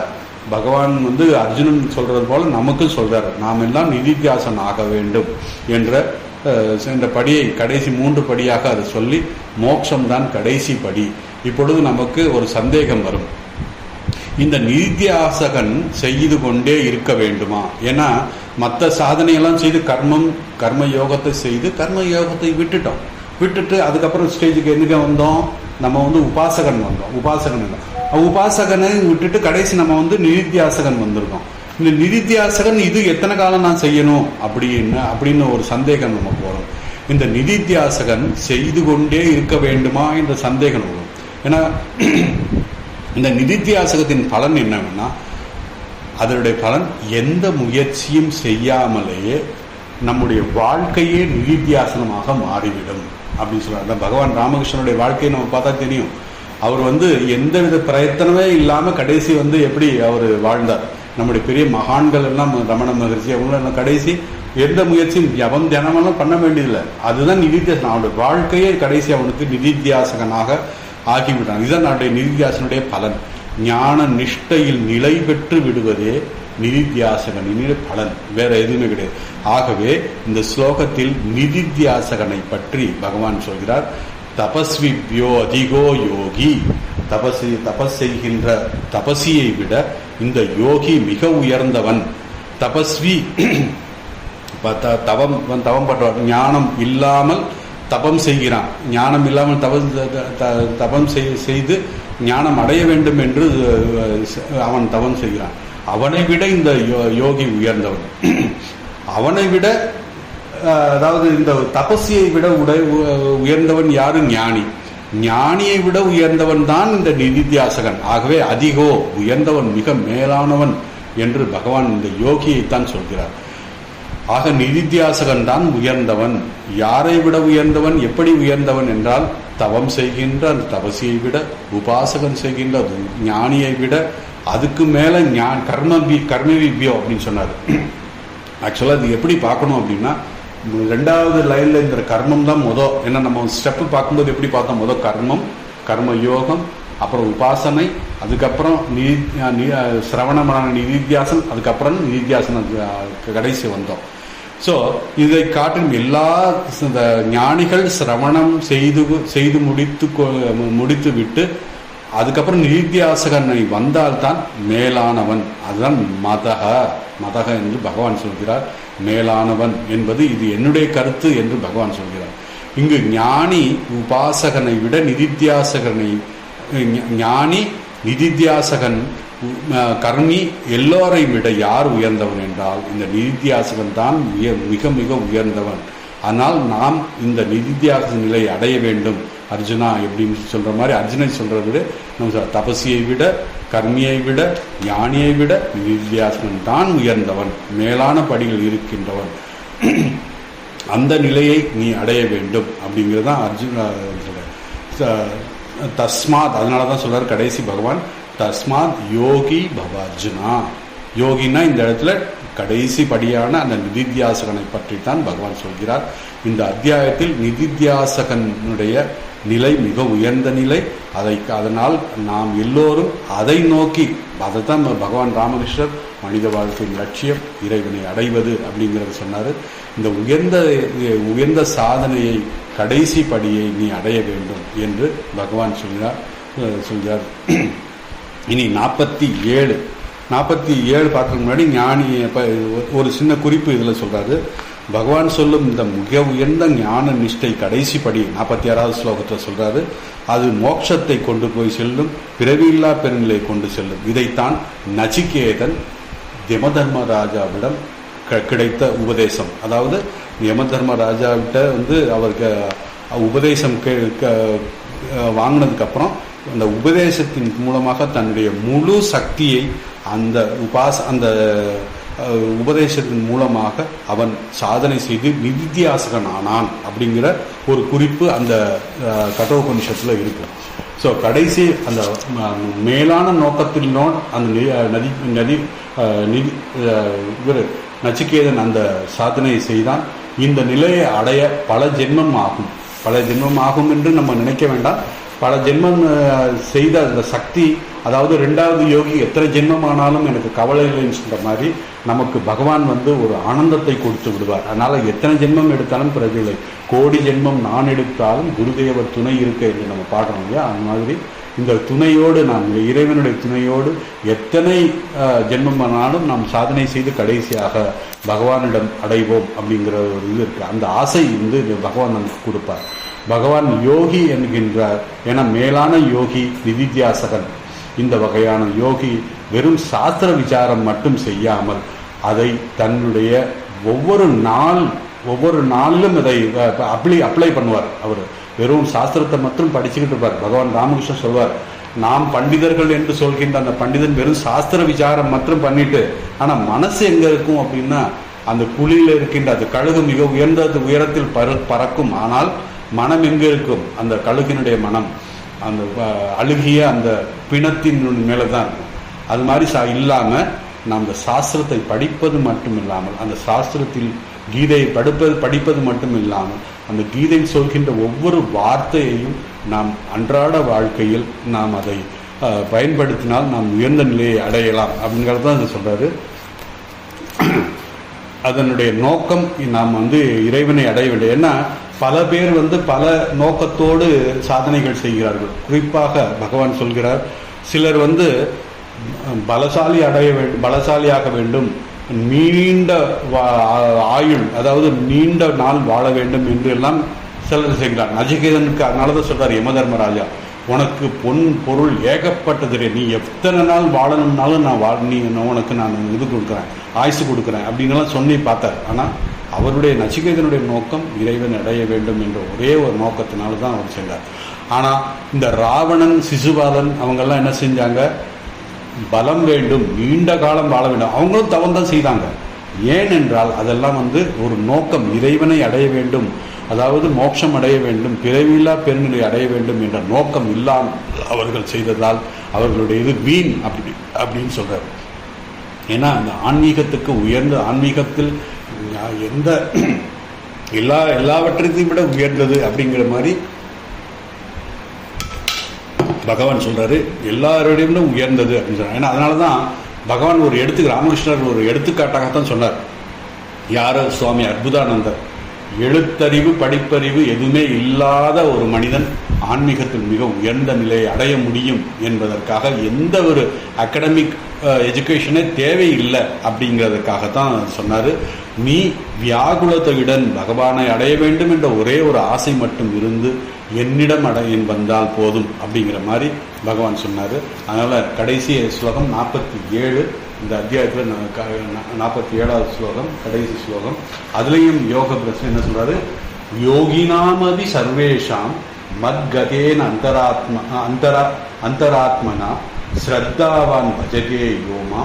பகவான் வந்து அர்ஜுனன் சொல்றது போல நமக்கும் சொல்றாரு, நாம் எல்லாம் நிதித்தியாசன் ஆக வேண்டும் என்ற படியை கடைசி 3 படியாக அதை சொல்லி மோட்சம்தான் கடைசி படி. இப்பொழுது நமக்கு ஒரு சந்தேகம் வரும், இந்த நிதித்தியாசகன் செய்து கொண்டே இருக்க வேண்டுமா? ஏன்னா மற்ற சாதனையெல்லாம் செய்து கர்ம யோகத்தை செய்து கர்ம யோகத்தை விட்டுட்டு அதுக்கப்புறம் ஸ்டேஜுக்கு எதுக்கு வந்தோம்? நம்ம வந்து உபாசகன் வந்தோம். உபாசகனை விட்டுட்டு கடைசி நம்ம வந்து நிதித்தியாசகன் வந்திருக்கோம். இந்த நிதித்தியாசகன் இது எத்தனை காலம் நான் செய்யணும் அப்படின்னு ஒரு சந்தேகம் நமக்கு வரும். இந்த நிதித்தியாசகன் செய்து கொண்டே இருக்க வேண்டுமா என்ற சந்தேகம் வரும். ஏன்னா இந்த நிதித்தியாசகத்தின் பலன் என்னன்னா, அதனுடைய பலன் எந்த முயற்சியும் செய்யாமலேயே நம்முடைய வாழ்க்கையே நிதித்தியாசனமாக மாறிவிடும் அப்படின்னு சொல்றாங்க. பகவான் ராமகிருஷ்ணனுடைய வாழ்க்கையை நம்ம பார்த்தா தெரியும். அவர் வந்து எந்தவித பிரயத்தனமே இல்லாமல் கடைசி வந்து எப்படி அவர் வாழ்ந்தார். நம்முடைய பெரிய மகான்கள் எல்லாம் ரமண மகர்ஷி அவங்களெல்லாம் கடைசி எந்த முயற்சியும் அவன் தினமெல்லாம் பண்ண வேண்டியதில்லை. அதுதான் நிதித்தியாசனம். அவனுடைய வாழ்க்கையே கடைசி அவனுக்கு நிதித்தியாசகனாக ஆகிவிட்டான். இதுதான் நம்முடைய நிதித்தியாசனுடைய பலன். ஞான நிஷ்டையில் நிலை பெற்று விடுவதே நிதித்தியாசகனின் பலன், வேற எதுவுமே கிடையாது. ஆகவே இந்த ஸ்லோகத்தில் நிதித்தியாசகனை பற்றி பகவான் சொல்கிறார், தபஸ்விப்யோ அதிகோ யோகி. தபஸ் செய்கின்ற தபசியை விட இந்த யோகி மிக உயர்ந்தவன். தபஸ்வி தவம் பண்றவன், ஞானம் இல்லாமல் தபம் செய்கிறான். ஞானம் இல்லாமல் தபம் செய்து ஞானம் அடைய வேண்டும் என்று அவன் தவம் செய்கிறான். அவனை விட இந்த யோகி உயர்ந்தவன். அவனை விட, அதாவது இந்த தபசியை விட உயர்ந்தவன் யாரு? ஞானி. ஞானியை விட உயர்ந்தவன் தான் இந்த நிதித்தியாசகன். ஆகவே அதிகோ உயர்ந்தவன், மிக மேலானவன் என்று பகவான் இந்த யோகியைத்தான் சொல்கிறார். ஆக நிதித்தியாசகன் தான் உயர்ந்தவன். யாரை விட உயர்ந்தவன்? எப்படி உயர்ந்தவன் என்றால், தவம் செய்கின்ற அந்த தபசியை விட, உபாசகன் செய்கின்ற ஞானியை விட, அதுக்கு மேல கர்மவிபியோ அப்படின்னு சொன்னார். ஆக்சுவலாக இது எப்படி பார்க்கணும் அப்படின்னா, 2வது லைன்ல இந்த கர்மம் தான் ஏன்னா நம்ம ஸ்டெப்பு பார்க்கும்போது எப்படி பார்த்தோம்? கர்ம யோகம், அப்புறம் உபாசனை, அதுக்கப்புறம் சிரவணமான நிதித்தியாசனம், அதுக்கப்புறம் நிதித்தியாசனம் கடைசி வந்தோம். ஸோ இதை காட்டும் எல்லா ஞானிகள் சிரவணம் செய்து முடித்து விட்டு அதுக்கப்புறம் நிதித்தியாசகனை வந்தால்தான் மேலானவன். அதுதான் மதக என்று பகவான் சொல்கிறார். மேலானவன் என்பது இது என்னுடைய கருத்து என்று பகவான் சொல்கிறார். இங்கு ஞானி உபாசகனை விட ஞானி நிதித்தியாசகன் கர்மி எல்லோரையும் விட யார் உயர்ந்தவன் என்றால் இந்த நிதித்தியாசகன் தான் மிக மிக உயர்ந்தவன். ஆனால் நாம் இந்த நிதித்தியாச நிலை அடைய வேண்டும் அர்ஜுனா எப்படின்னு சொல்ற மாதிரி, அர்ஜுனை சொல்றதை விட நம்ம தபசியை விட, கர்மியை விட, ஞானியை விட நிதித்தியாசகன் தான் உயர்ந்தவன், மேலான படிகள் இருக்கின்றவன். அந்த நிலையை நீ அடைய வேண்டும் அப்படிங்கிறதான் அர்ஜுனா தஸ்மாத். அதனாலதான் சொல்றாரு கடைசி பகவான், தஸ்மாத் யோகி பவ அர்ஜுனா. யோகினா இந்த இடத்துல கடைசி படியான அந்த நிதித்தியாசகனை பற்றி தான் பகவான் சொல்கிறார். இந்த அத்தியாயத்தில் நிதித்தியாசகனுடைய நிலை மிக உயர்ந்த நிலை. அதனால் நாம் எல்லோரும் அதை நோக்கி, அதைத்தான் பகவான் ராமகிருஷ்ணர் மனித வாழ்க்கையின் லட்சியம் இறைவனை அடைவது அப்படிங்கிறத சொன்னார். இந்த உயர்ந்த சாதனையை, கடைசி படியை நீ அடைய வேண்டும் என்று பகவான் சொல்கிறார். இனி 47 பார்க்கறதுக்கு முன்னாடி ஞானி ஒரு சின்ன குறிப்பு இதில் சொல்றாரு. பகவான் சொல்லும் இந்த மிக உயர்ந்த ஞான நிஷ்டை கடைசி படி 46வது ஸ்லோகத்தில் சொல்றாரு. அது மோட்சத்தை கொண்டு போய் செல்லும், பிறவியில்லா பெருநிலை கொண்டு செல்லும். இதைத்தான் நச்சிகேதன் யமதர்மராஜாவிடம் கிடைத்த உபதேசம். அதாவது யமதர்மராஜாவிட்ட அவருக்கு உபதேசம் வாங்கினதுக்கு அப்புறம் அந்த உபதேசத்தின் மூலமாக தன்னுடைய முழு சக்தியை அந்த உபதேசத்தின் மூலமாக அவன் சாதனை செய்து நிதித்தியாசகன் ஆனான் அப்படிங்கிற ஒரு குறிப்பு அந்த கட்டோபனிஷத்துல இருக்கு. ஸோ கடைசி அந்த மேலான நோக்கத்தில் அந்த நச்சிகேதன் அந்த சாதனையை செய்தான். இந்த நிலையை அடைய பல ஜென்மம் ஆகும் என்று நம்ம நினைக்க வேண்டாம். பல ஜென்மம் செய்த அந்த சக்தி, அதாவது 2வது யோகி எத்தனை ஜென்மமானாலும் எனக்கு கவலை இல்லைன்னு சொல்கிற மாதிரி நமக்கு பகவான் வந்து ஒரு ஆனந்தத்தை கொடுத்து விடுவார். அதனால் எத்தனை ஜென்மம் எடுத்தாலும் பிறகு கோடி ஜென்மம் நான் எடுத்தாலும் குருதேவர் துணை இருக்க என்று நம்ம பாடுறோம் இல்லையா? அந்த மாதிரி இந்த துணையோடு நாம் இறைவனுடைய துணையோடு எத்தனை ஜென்மமானாலும் நாம் சாதனை செய்து கடைசியாக பகவானிடம் அடைவோம் அப்படிங்கிற ஒரு இது இருக்குது. அந்த ஆசை வந்து பகவான் நமக்கு கொடுப்பார். பகவான் யோகி என்கின்றார். ஏன்னா மேலான யோகி நிதித்தியாசகன். இந்த வகையான யோகி வெறும் சாஸ்திர விசாரம் மட்டும் செய்யாமல் அதை தன்னுடைய ஒவ்வொரு நாளிலும் இதை அப்ளை பண்ணுவார். அவர் வெறும் சாஸ்திரத்தை மட்டும் படிச்சுக்கிட்டு இருப்பார். பகவான் ராமகிருஷ்ணன் சொல்வார், நாம் பண்டிதர்கள் என்று சொல்கின்ற அந்த பண்டிதன் வெறும் சாஸ்திர விசாரம் மட்டும் பண்ணிட்டு, ஆனால் மனசு எங்கே இருக்கும் அப்படின்னா அந்த குழியில் இருக்கின்ற அது கழுகு மிக உயரத்தில் பறக்கும். ஆனால் மனம் எங்கே இருக்கும்? அந்த கழுகினுடைய மனம் அந்த அழுகிய அந்த பிணத்தின் மேலே தான் இருக்கும். அது மாதிரி இல்லாமல் நாம் அந்த சாஸ்திரத்தை படிப்பது மட்டும் இல்லாமல், அந்த சாஸ்திரத்தில் கீதையை படிப்பது மட்டும் இல்லாமல், அந்த கீதை சொல்கின்ற ஒவ்வொரு வார்த்தையையும் நாம் அன்றாட வாழ்க்கையில் நாம் அதை பயன்படுத்தினால் நாம் உயர்ந்த நிலையை அடையலாம் அப்படிங்கிறது தான் அது சொல்கிறாரு. அதனுடைய நோக்கம் நாம் வந்து இறைவனை அடைய வேண்டும். ஏன்னா பல பேர் வந்து பல நோக்கத்தோடு சாதனைகள் செய்கிறார்கள். குறிப்பாக பகவான் சொல்கிறார், சிலர் வந்து பலசாலியாக வேண்டும், நீண்ட ஆயுள், அதாவது நீண்ட நாள் வாழ வேண்டும் என்று எல்லாம் சிலர் செய்கிறார். நச்சிகேதனுக்கு அதனால தான் சொல்றார் யமதர்மராஜா, உனக்கு பொருள் ஏகப்பட்டது, நீ எத்தனை நாள் வாழணும்னாலும் உனக்கு நான் இது கொடுக்குறேன், ஆயுசு கொடுக்குறேன் அப்படின்லாம் சொல்லி பார்த்தார். ஆனால் அவருடைய நச்சிகேதனுடைய நோக்கம் இறைவன் அடைய வேண்டும் என்ற ஒரே ஒரு நோக்கத்தினால தான் அவர் சென்றார். ஆனால் இந்த ராவணன், சிசுபாலன் அவங்கெல்லாம் என்ன செஞ்சாங்க? பலம் வேண்டும், நீண்ட காலம் வாழ வேண்டும். அவங்களும் தவம் தான் செய்தாங்க. ஏனென்றால் அதெல்லாம் வந்து ஒரு நோக்கம், இறைவனை அடைய வேண்டும், அதாவது மோட்சம் அடைய வேண்டும், பிறவியில்லா பெருநிலை அடைய வேண்டும் என்ற நோக்கம் இல்லாமல் அவர்கள் செய்ததால் அவர்களுடைய இது வீண் அப்படின்னு சொல்றாரு. ஏன்னா அந்த ஆன்மீகத்துக்கு உயர்ந்த, ஆன்மீகத்தில் எந்த எல்லாவற்றையும் விட உயர்ந்தது அப்படிங்கிற மாதிரி பகவான் சொல்றாரு, எல்லாரோடையும் உயர்ந்தது அப்படின்னு சொல்றாரு. ஏன்னா அதனால தான் பகவான் ராமகிருஷ்ணர் ஒரு எடுத்துக்காட்டாகத்தான் சொன்னார். யாரோ சுவாமி அற்புதானந்தர், எழுத்தறிவு படிப்பறிவு எதுவுமே இல்லாத ஒரு மனிதன் ஆன்மீகத்தில் மிக உயர்ந்த நிலையை அடைய முடியும் என்பதற்காக எந்த ஒரு அகடமிக் எஜுகேஷனே தேவையில்லை அப்படிங்கிறதுக்காகத்தான் சொன்னார். நீ வியாகுலத்துடன் பகவானை அடைய வேண்டும் என்ற ஒரே ஒரு ஆசை மட்டும் இருந்து என்னிடம் வந்தால் போதும் அப்படிங்கிற மாதிரி பகவான் சொன்னார். அதனால் கடைசி ஸ்லோகம் 47, இந்த அத்தியாயத்தில் 47வது ஸ்லோகம், கடைசி ஸ்லோகம். அதுலேயும் யோக பிரச்சனை என்ன சொல்றாரு? யோகினாமதி சர்வேஷாம் மத்கதேன அந்தராத்மனா ஸ்ரத்தாவான் பஜகே யோமா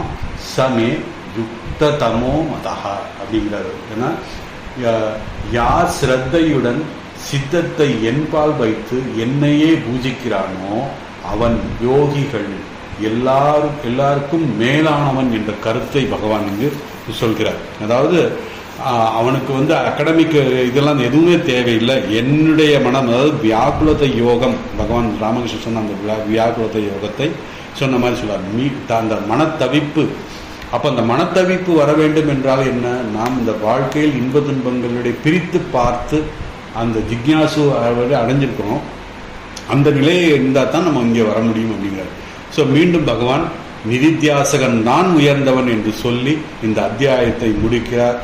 சமே யுக்ததமோ மதஹா அப்படிங்கிறாரு. ஏன்னா யார் ஸ்ரத்தையுடன் சித்தத்தை என்பால் வைத்து என்னையே பூஜிக்கிறானோ அவன் யோகிகள் எல்லாருக்கும் மேலானவன் என்ற கருத்தை பகவான் இங்கு சொல்கிறார். அதாவது அவனுக்கு வந்து அகடமிக் இதெல்லாம் எதுவுமே தேவையில்லை, என்னுடைய மனம், அதாவது வியாகுலத யோகம், பகவான் ராமகிருஷ்ணன் சொன்ன அந்த வியாகுலத யோகத்தை சொன்ன மாதிரி சொல்றார். அந்த மனத்தவிப்பு, அப்போ அந்த மனத்தவிப்பு வர வேண்டும் என்றால் என்ன? நாம் இந்த வாழ்க்கையில் இன்ப துன்பங்களுடைய பிரித்து பார்த்து அந்த ஜிக்ஞாசு அடைஞ்சிருக்கிறோம். அந்த நிலையை இருந்தால் தான் நம்ம இங்கே வர முடியும் அப்படிங்கிறார். ஸோ மீண்டும் பகவான் நிதித்தியாசகன் தான் உயர்ந்தவன் என்று சொல்லி இந்த அத்தியாயத்தை முடிக்கிறார்.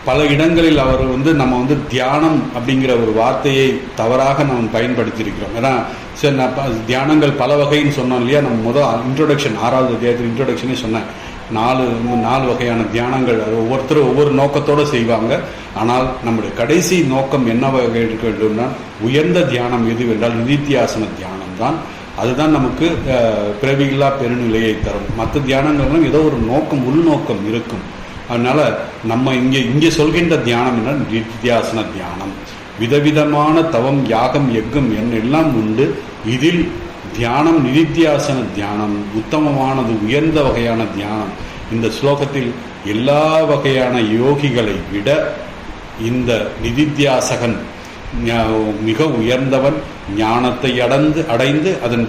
பல இடங்களில் அவர் வந்து நம்ம வந்து தியானம் அப்படிங்கிற ஒரு வார்த்தையை தவறாக நாம் பயன்படுத்தியிருக்கிறோம். ஏன்னா சரி, தியானங்கள் பல வகைன்னு சொன்னோம் இல்லையா? நம்ம முதல் இன்ட்ரோடக்ஷன், 6வது அத்தியாயத்தில் இன்ட்ரோடக்ஷனே சொன்னேன். 4 வகையான தியானங்கள், அது ஒவ்வொருத்தரும் ஒவ்வொரு நோக்கத்தோடு செய்வாங்க. ஆனால் நம்முடைய கடைசி நோக்கம் என்னவாக இருக்க வேண்டும்னா, உயர்ந்த தியானம் எதுவென்றால் நிதித்தியாசன தியானம் தான். அதுதான் நமக்கு பிறவியில்லா பெருநிலையை தரும். மற்ற தியானங்களும் ஏதோ ஒரு நோக்கம், உள்நோக்கம் இருக்கும். அதனால நம்ம இங்கே சொல்கின்ற தியானம் என்ன? நிதித்தியாசன தியானம். விதவிதமான தவம், யாகம், யக்கம் எல்லாம் உண்டு. இதில் தியானம், நிதித்தியாசன தியானம் உத்தமமானது, உயர்ந்த வகையான தியானம். இந்த ஸ்லோகத்தில் எல்லா வகையான யோகிகளை விட இந்த நிதித்தியாசகன் மிக உயர்ந்தவன், ஞானத்தை அடைந்து அதன்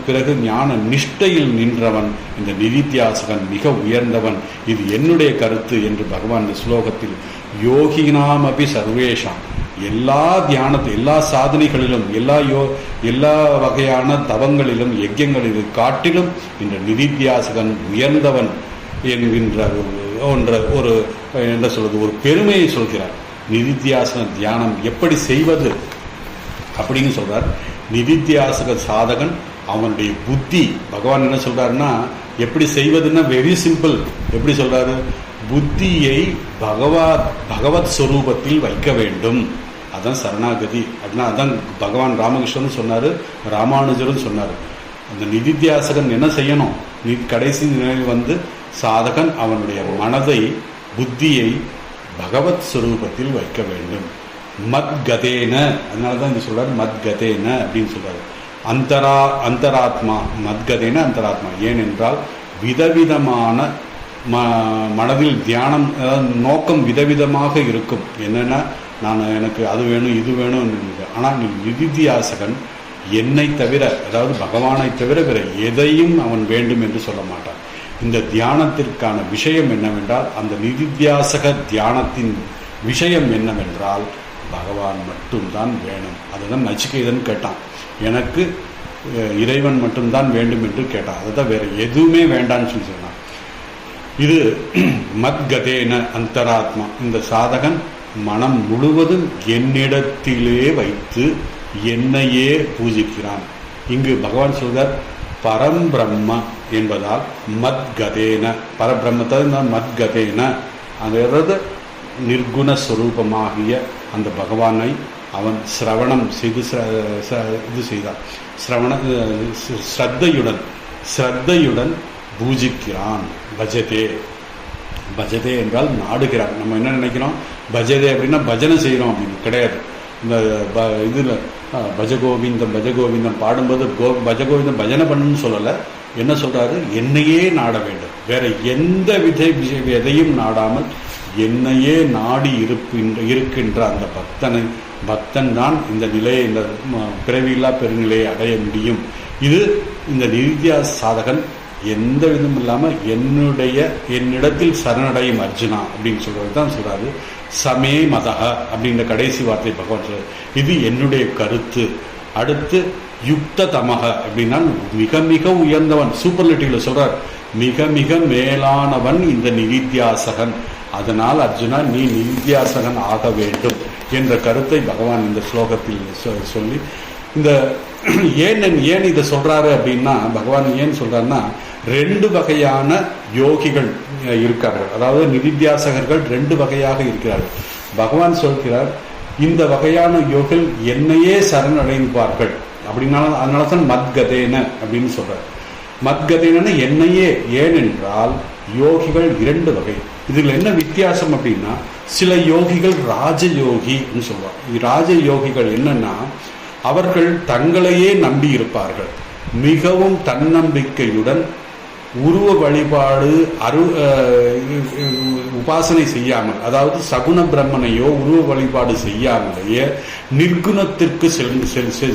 பிறகு ஞான நிஷ்டையில் நின்றவன். இந்த நிதித்தியாசகன் மிக உயர்ந்தவன். இது என்னுடைய கருத்து என்று பகவான் இந்த ஸ்லோகத்தில் யோகினாமபி சர்வேஷாம், எல்லா எல்லா சாதனைகளிலும் எல்லா வகையான தவங்களிலும் யஜ்யங்களிலும் காட்டிலும் இந்த நிதித்தியாசகன் உயர்ந்தவன் என்கின்ற ஒரு என்ன சொல்வது, ஒரு பெருமையை சொல்கிறார். நிதித்தியாசன தியானம் எப்படி செய்வது அப்படின்னு சொல்றார். நிதித்தியாசக சாதகன் அவனுடைய புத்தி, பகவான் என்ன சொல்றாருன்னா எப்படி செய்வதுன்னா வெரி சிம்பிள். எப்படி சொல்றாரு? புத்தியை பகவத் ஸ்வரூபத்தில் வைக்க வேண்டும். அதான் சரணாகதி. அப்படின்னா அதான் பகவான் ராமகிருஷ்ணன் சொன்னாரு, ராமானுஜரும் சொன்னார். அந்த நிதித்தியாசகன் என்ன செய்யணும்? கடைசி நிலையில் சாதகன் அவனுடைய மனதை, புத்தியை பகவத் ஸ்வரூபத்தில் வைக்க வேண்டும். மத்கதேன, அதனாலதான் இங்க சொல்றாரு மத்கதேன அப்படின்னு சொல்றாரு. அந்தராத்மா, மத்கதேன அந்தராத்மா. ஏனென்றால் விதவிதமான மனதில் தியானம், அதாவது நோக்கம் விதவிதமாக இருக்கும். என்னன்னா எனக்கு அது வேணும் இது வேணும். ஆனால் நிதித்தியாசகன் என்னை தவிர, அதாவது பகவானை தவிர வேற எதையும் அவன் வேண்டும் என்று சொல்ல மாட்டான். இந்த தியானத்திற்கான விஷயம் என்னவென்றால், அந்த நிதித்தியாசக தியானத்தின் விஷயம் என்னவென்றால் பகவான் மட்டும்தான் வேணும். அதுதான் நச்சிகேதன் கேட்டான், எனக்கு இறைவன் மட்டும்தான் வேண்டும் என்று கேட்டான். அதுதான் வேற எதுவுமே வேண்டான்னு சொல்லி சொன்னான். இது மத்கதேன அந்தராத்மா. இந்த சாதகன் மனம் முழுவதும் என்னிடத்திலே வைத்து என்னையே பூஜிக்கிறான். இங்கு பகவான் சொல்றார் பரம்பிரம்ம என்பதால் மத்கதேன, பரபிரம்மத்தை மத்கதேன, அதாவது நிர்குணஸ்வரூபமாகிய அந்த பகவானை அவன் சிரவணம் செய்து இது செய்தான். ஸ்ரத்தையுடன் பூஜிக்கிறான். பஜதே, பஜதே என்றால் நாடுகிறான். நம்ம என்ன நினைக்கிறோம், பஜதே அப்படின்னா பஜனை செய்கிறோம் அப்படின்னு கிடையாது. இந்த இதில் பஜகோவிந்தம் பாடும்போது பஜகோவிந்தம் பஜனை பண்ணுன்னு சொல்லலை. என்ன சொல்றாரு? என்னையே நாட வேண்டும். வேற எந்த எதையும் நாடாமல் என்னையே நாடி இருக்கின்ற அந்த பக்தன் தான் இந்த நிலையை, இந்த பிறவியில்லா பெருநிலையை அடைய முடியும். இது இந்த நிதித்தியாச சாதகன் எந்த விதமும் இல்லாமல் என்னிடத்தில் சரணடையும் அர்ஜுனா அப்படின்னு சொல்றது தான் சொல்றாரு. சமே மதக அப்படின்ற கடைசி வார்த்தை பகவான் சொல்றாரு, இது என்னுடைய கருத்து. அடுத்து யுக்த தமக அப்படின்னா மிக மிக உயர்ந்தவன், சூப்பர்லேட்டிவ்ல சொல்றார், மிக மிக மேலானவன் இந்த நிதித்தியாசகன். அதனால் அர்ஜுனா நீ நிதித்தியாசகன் ஆக வேண்டும் என்ற கருத்தை பகவான் இந்த ஸ்லோகத்தில் சொல்லி, இந்த ஏன் இதை சொல்றாரு அப்படின்னா, பகவான் ஏன் சொல்றாருன்னா, ரெண்டு வகையான யோகிகள் இருக்கார்கள். அதாவது நிதித்தியாசகர்கள் ரெண்டு வகையாக இருக்கிறார்கள். பகவான் சொல்கிறார், இந்த வகையான யோகிகள் என்னையே சரணடைப்பார்கள் அப்படின்னா, அதனாலதான் மத்கதேன அப்படின்னு சொல்றார். மத்கதேன என்னையே. ஏனென்றால் யோகிகள் இரண்டு வகை. இதுல என்ன வித்தியாசம் அப்படின்னா, சில யோகிகள் ராஜயோகின்னு சொல்லுவாங்க. ராஜயோகிகள் என்னன்னா, அவர்கள் தங்களையே நம்பி இருப்பார்கள். மிகவும் தன்னம்பிக்கையுடன் உருவ வழிபாடு உபாசனை செய்யாமல், அதாவது சகுண பிரம்மனையோ உருவ வழிபாடு செய்யாமலேயே நிர்குணத்திற்கு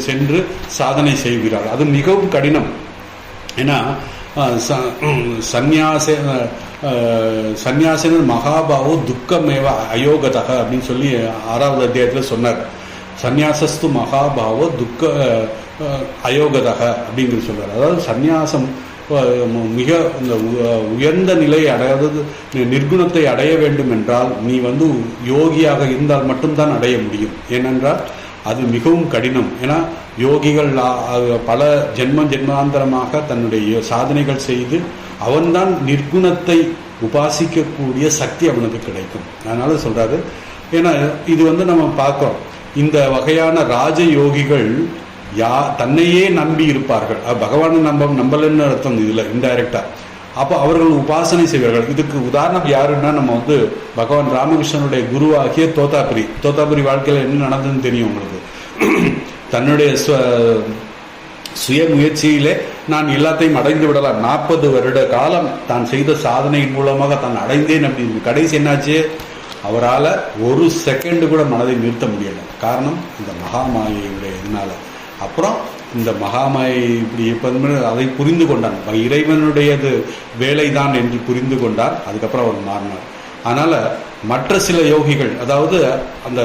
சென்று சாதனை செய்கிறார்கள். அது மிகவும் கடினம். ஏன்னா சந்நியாசனர் மகாபாவோ துக்கமேவ அயோகதக அப்படின்னு சொல்லி 6வது அத்தியாயத்தில் சொன்னார். சந்நியாசஸ்து மகாபாவோ துக்க அயோகதக அப்படிங்கிற சொல்றார். அதாவது சந்நியாசம் மிக உயர்ந்த நிலை அடையாதது, நிர்குணத்தை அடைய வேண்டும் என்றால் நீ யோகியாக இருந்தால் மட்டும்தான் அடைய முடியும். ஏனென்றால் அது மிகவும் கடினம். ஏன்னா யோகிகள் பல ஜென்மாந்தரமாக தன்னுடைய சாதனைகள் செய்து அவன்தான் நிர்குணத்தை உபாசிக்கக்கூடிய சக்தி அவனுக்கு கிடைக்கும். அதனால சொல்றாரு. ஏன்னா இது நம்ம பார்க்கிறோம், இந்த வகையான ராஜயோகிகள் தன்னையே நம்பி இருப்பார்கள். பகவானை நம்பலன்னு அர்த்தம் இதுல இன்டைரக்டா. அப்போ அவர்கள் உபாசனை செய்வார்கள். இதுக்கு உதாரணம் யாருன்னா, நம்ம பகவான் ராமகிருஷ்ணனுடைய குருவாகிய தோத்தாபுரி வாழ்க்கையில் என்ன நடந்ததுன்னு தெரியும் உங்களுக்கு. தன்னுடைய சுய முயற்சியிலே நான் எல்லாத்தையும் அடைந்து விடலாம், 40 வருட காலம் தான் செய்த சாதனையின் மூலமாக தான் அடைந்தேன் அப்படின்னு. கடைசி என்னாச்சு, அவரால் ஒரு செகண்ட் கூட மனதை நிறுத்த முடியலை. காரணம் இந்த மகாமாயையுடைய இதனால. அப்புறம் இந்த மகாமாயை இப்படி அதை புரிந்து கொண்டான், இறைவனுடையது வேலைதான் என்று புரிந்து கொண்டார். அதுக்கப்புறம் அவர் மாறினார். அதனால மற்ற சில யோகிகள், அதாவது அந்த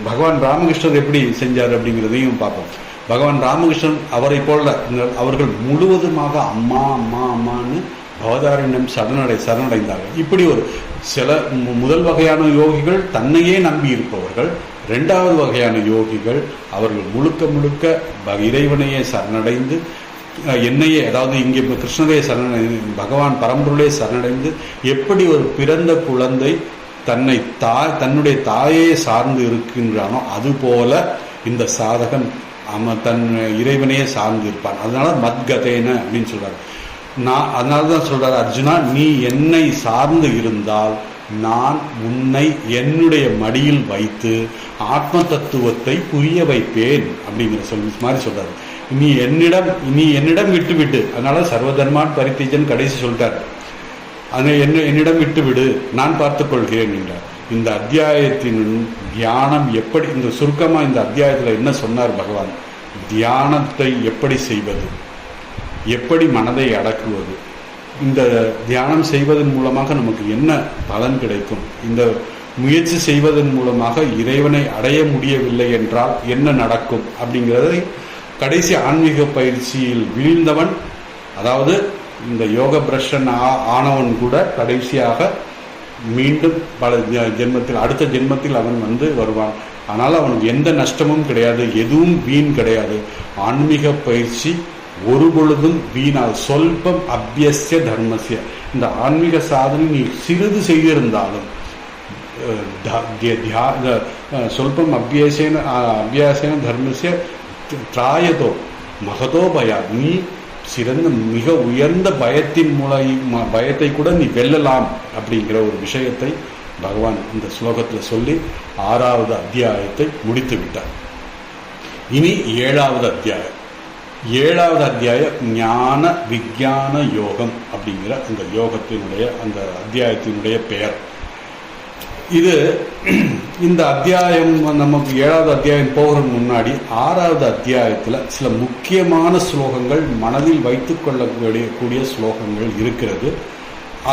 பகவான் ராமகிருஷ்ணர் எப்படி செஞ்சார் அப்படிங்கிறதையும் பார்ப்போம். பகவான் ராமகிருஷ்ணன் அவரை போல அவர்கள் முழுவதுமாக அம்மா அம்மா அம்மான்னு பவதாரண்யம் சரணடைந்தார்கள். இப்படி ஒரு சில முதல் வகையான யோகிகள் தன்னையே நம்பி இருப்பவர்கள். இரண்டாவது வகையான யோகிகள் அவர்கள் முழுக்க முழுக்க இறைவனையே சரணடைந்து என்னையே, அதாவது இங்கே கிருஷ்ணரையே சரணடைந்து பகவான் பரம்பொருளே சரணடைந்து, எப்படி ஒரு பிறந்த குழந்தை தன்னுடைய தாயே சார்ந்து இருக்கின்றானோ அதுபோல இந்த சாதகன் தன் இறைவனையே சார்ந்து இருப்பான். அதனால மத்கதேன அப்படின்னு சொல்றாரு. அதனாலதான் சொல்றாரு, அர்ஜுனா நீ என்னை சார்ந்து இருந்தால் நான் உன்னை என்னுடைய மடியில் வைத்து ஆத்ம தத்துவத்தை புரிய வைப்பேன் அப்படிங்கிற மாதிரி சொல்றாரு. நீ என்னிடம் விட்டு, அதனால சர்வதர்மான் பரித்தீஜன் கடைசி சொல்லிட்டார். என்னிடம் விட்டு நான் பார்த்துக் கொள்கிறேன் என்றார். இந்த அத்தியாயத்தின் தியானம் எப்படி, இந்த சுருக்கமா இந்த அத்தியாயத்தில் என்ன சொன்னார் பகவான், தியானத்தை எப்படி செய்வது, எப்படி மனதை அடக்குவது, இந்த தியானம் செய்வதன் மூலமாக நமக்கு என்ன பலன் கிடைக்கும், இந்த முயற்சி செய்வதன் மூலமாக இறைவனை அடைய முடியவில்லை என்றால் என்ன நடக்கும் அப்படிங்கிறதை கடைசி ஆன்மீக பயிற்சியில் வீழ்ந்தவன், அதாவது இந்த யோக பிரஷன் ஆனவன் கூட கடைசியாக மீண்டும் பல ஜென்மத்தில் அடுத்த ஜென்மத்தில் அவன் வருவான். ஆனால் அவனுக்கு எந்த நஷ்டமும் கிடையாது, எதுவும் வீண் கிடையாது. ஆன்மீக பயிற்சி ஒரு பொழுதும் வீணால். சொல்பம் அபியசிய தர்மசிய, இந்த ஆன்மீக சாதனை நீ சிறிது செய்திருந்தாலும் சொல்பம் அபியாசேன தர்மசிய திராயதோ மகதோ பயா, நீ சிறந்த மிக உயர்ந்த பயத்தை கூட நீ வெல்லலாம் அப்படிங்கிற ஒரு விஷயத்தை பகவான் இந்த ஸ்லோகத்தில் சொல்லி 6வது அத்தியாயத்தை முடித்து விட்டார். இனி 7வது அத்தியாயம். 7வது அத்தியாயம் ஞான விஞ்ஞான யோகம் அப்படிங்கிற அந்த யோகத்தினுடைய அந்த அத்தியாயத்தினுடைய பெயர். இது இந்த அத்தியாயம் நமக்கு 7வது அத்தியாயம் போகிறதுக்கு முன்னாடி 6வது அத்தியாயத்தில் சில முக்கியமான ஸ்லோகங்கள் மனதில் வைத்துக் கொள்ளக்கூடிய ஸ்லோகங்கள் இருக்கிறது.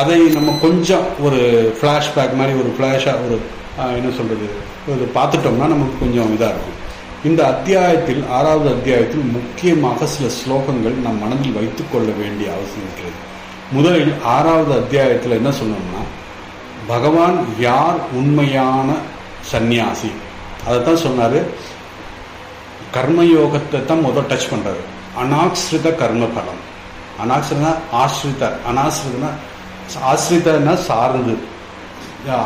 அதை நம்ம கொஞ்சம் ஒரு ஃப்ளாஷ்பேக் மாதிரி ஒரு ஃப்ளாஷாக ஒரு என்ன சொல்றது ஒரு பார்த்துட்டோம்னா நமக்கு கொஞ்சம் இதாக இருக்கும். இந்த அத்தியாயத்தில் 6வது அத்தியாயத்தில் முக்கியமாக சில ஸ்லோகங்கள் நம் மனதில் வைத்துக் கொள்ள வேண்டிய அவசியம் இருக்கிறது. முதலில் 6வது அத்தியாயத்தில் என்ன சொன்னோம்னா, பகவான் யார் உண்மையான சந்நியாசி அதைத்தான் சொன்னாரு. கர்மயோகத்தை தான் முதல் டச் பண்றாரு. அனாஸ்ரித கர்ம பலம். அனாஸ்ரிதா ஆஸ்ரித, அனாஸ்ரிதனா ஆஸ்ரிதனா சார்ந்து,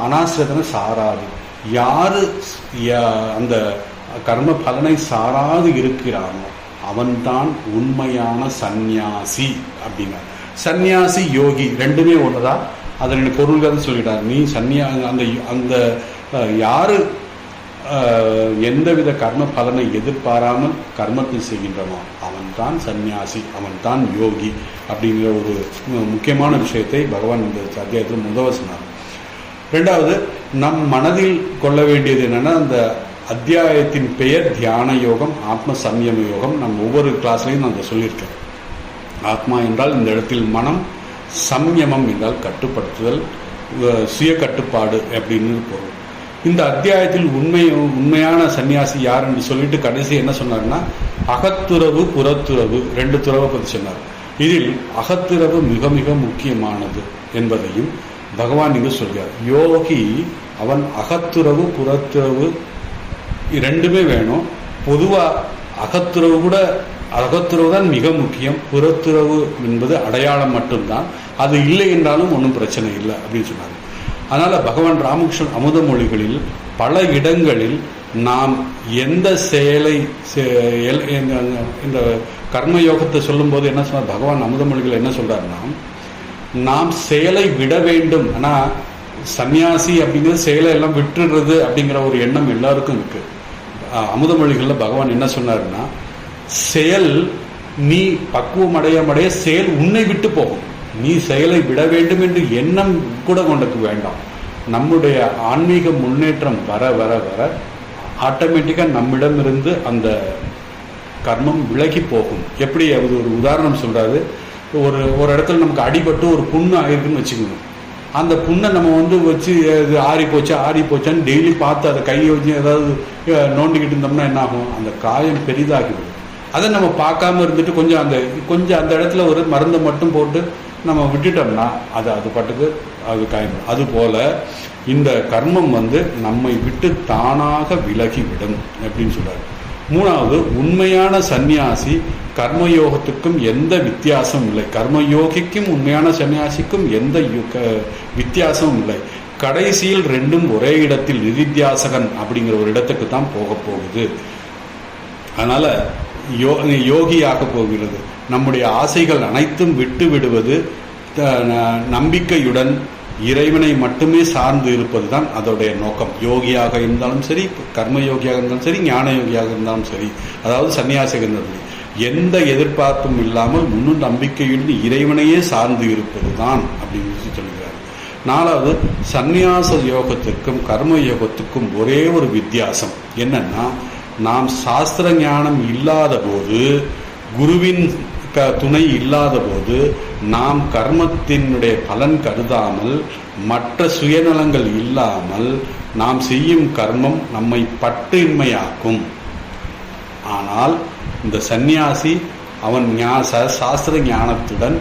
அனாஸ்ரிதனா சாராது. யாரு அந்த கர்ம பலனை சாராது இருக்கிறானோ அவன்தான் உண்மையான சந்நியாசி அப்படின்னா. சந்நியாசி யோகி ரெண்டுமே ஒண்ணுதான். அதனுடைய பொருள்கள் சொல்லிட்டார். நீ அந்த யாரு எந்தவித கர்ம பலனை எதிர்பாராமல் கர்மத்தை செய்கின்றனோ அவன்தான் சந்நியாசி, அவன்தான் யோகி அப்படிங்கிற ஒரு முக்கியமான விஷயத்தை பகவான் இந்த அத்தியாயத்தில் முதல் சொன்னார். ரெண்டாவது, நம் மனதில் கொள்ள வேண்டியது என்னன்னா, அந்த அத்தியாயத்தின் பெயர் தியான யோகம், ஆத்ம சம்யம யோகம். நம்ம ஒவ்வொரு கிளாஸ்லையும் நான் அதை சொல்லியிருக்கேன். ஆத்மா என்றால் இந்த இடத்தில் மனம், சம்யமம் என்றால் கட்டுப்படுத்துதல், சுய கட்டுப்பாடு அப்படின்னு பொருள். இந்த அத்தியாயத்தில் உண்மையான சன்னியாசி யார் என்று சொல்லிட்டு கடைசி என்ன சொன்னார்னா, அகத்துறவு புறத்துறவு 2 துறவை பற்றி சொன்னார். இதில் அகத்துறவு மிக மிக முக்கியமானது என்பதையும் பகவான் இங்கு சொல்கிறார். யோகி அவன் அகத்துறவு புறத்துறவு ரெண்டுமே வேணும். பொதுவாக அகத்துறவு தான் மிக முக்கியம். புறத்துறவு என்பது அடையாளம் மட்டும்தான். அது இல்லை என்றாலும் ஒன்றும் பிரச்சனை இல்லை அப்படின்னு சொன்னாங்க. அதனால பகவான் ராமகிருஷ்ணன் அமுத மொழிகளில் பல இடங்களில் நாம் எந்த செயலை இந்த கர்மயோகத்தை சொல்லும் போது என்ன சொன்னார் பகவான் அமுத மொழிகள் என்ன சொல்றாருன்னா, நாம் செயலை விட வேண்டும். ஆனா சன்னியாசி அப்படிங்கிறது செயலை எல்லாம் விட்டுடுறது அப்படிங்கிற ஒரு எண்ணம் எல்லாருக்கும் இருக்கு. அமுத மொழிகள்ல பகவான் என்ன சொன்னாருன்னா, செயல் நீ பக்குவம் அடைய செயல் உன்னை விட்டு போகும். நீ செயலை விட வேண்டும் என்று எண்ணம் கூட உனக்கு வேண்டாம். நம்முடைய ஆன்மீக முன்னேற்றம் வர வர வர ஆட்டோமேட்டிக்காக நம்மிடமிருந்து அந்த கர்மம் விலகி போகும். எப்படி அது ஒரு உதாரணம் சொல்கிறாரு, ஒரு இடத்துல நமக்கு அடிபட்டு ஒரு புண்ணு ஆகிருக்குன்னு வச்சுக்கணும். அந்த புண்ணை நம்ம வச்சு இது ஆறி போச்சான்னு டெய்லி பார்த்து அதை கையை வச்சு ஏதாவது நோண்டிக்கிட்டு இருந்தோம்னா என்ன ஆகும், அந்த காயம் பெரிதாகிவிடும். அதை நம்ம பார்க்காம இருந்துட்டு கொஞ்சம் அந்த இடத்துல ஒரு மருந்தை மட்டும் போட்டு நம்ம விட்டுட்டோம்னா அது பாட்டுக்கு அது காயம். அதுபோல் இந்த கர்மம் நம்மை விட்டு தானாக விலகிவிடும் அப்படின்னு சொல்றாரு. மூணாவது, உண்மையான சந்நியாசி கர்மயோகத்துக்கும் எந்த வித்தியாசமும் இல்லை. கர்மயோகிக்கும் உண்மையான சன்னியாசிக்கும் எந்த வித்தியாசமும் இல்லை. கடைசியில் ரெண்டும் ஒரே இடத்தில் நிதித்தியாசகன் அப்படிங்கிற ஒரு இடத்துக்கு தான் போகுது. அதனால யோகியாக போகிறது. நம்முடைய ஆசைகள் அனைத்தும் விட்டு விடுவது, நம்பிக்கையுடன் இறைவனை மட்டுமே சார்ந்து இருப்பது தான் அதோடைய நோக்கம். யோகியாக இருந்தாலும் சரி, கர்மயோகியாக இருந்தாலும் சரி, ஞான யோகியாக இருந்தாலும் சரி, அதாவது சன்னியாசியாக இருந்தாலும் எந்த எதிர்பார்ப்பும் இல்லாமல் முழு நம்பிக்கையுடன் இறைவனையே சார்ந்து இருப்பது தான் அப்படின்னு சொல்கிறார். நாலாவது, சந்நியாச யோகத்திற்கும் கர்ம யோகத்துக்கும் ஒரே ஒரு வித்தியாசம் என்னன்னா, நாம் சாஸ்திர ஞானம் இல்லாத போது, குருவின் துணை இல்லாத போது நாம் கர்மத்தினுடைய பலன் கருதாமல், மற்ற சுயநலங்கள் இல்லாமல் நாம் செய்யும் கர்மம் நம்மை பற்றின்மையாக்கும். ஆனால் இந்த சந்நியாசி அவன் சாஸ்திர ஞானத்துடன்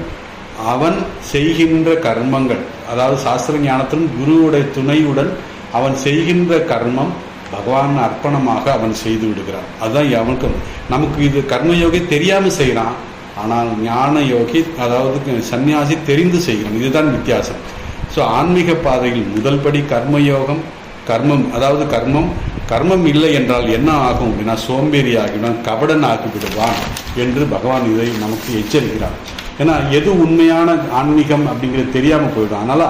அவன் செய்கின்ற கர்மங்கள், அதாவது சாஸ்திர ஞானத்துடன் குருவுடைய துணையுடன் அவன் செய்கின்ற கர்மம் பகவான் அர்ப்பணமாக அவன் செய்து விடுகிறான். அதுதான் அவனுக்கு. நமக்கு இது கர்மயோகி தெரியாம செய்யறான், ஆனால் ஞான யோகி அதாவது சன்னியாசி தெரிந்து செய்கிறான். இதுதான் வித்தியாசம். ஸோ ஆன்மீக பாதையில் முதல் படி கர்மயோகம். அதாவது கர்மம் இல்லை என்றால் என்ன ஆகும் அப்படின்னா, சோம்பேறி ஆகிவிடும், கபடன் ஆகிவிடுவான் என்று பகவான் இதை நமக்கு எச்சரிக்கிறார். ஏன்னா எது உண்மையான ஆன்மீகம் அப்படிங்கிறது தெரியாமல் போயிடும். அதனால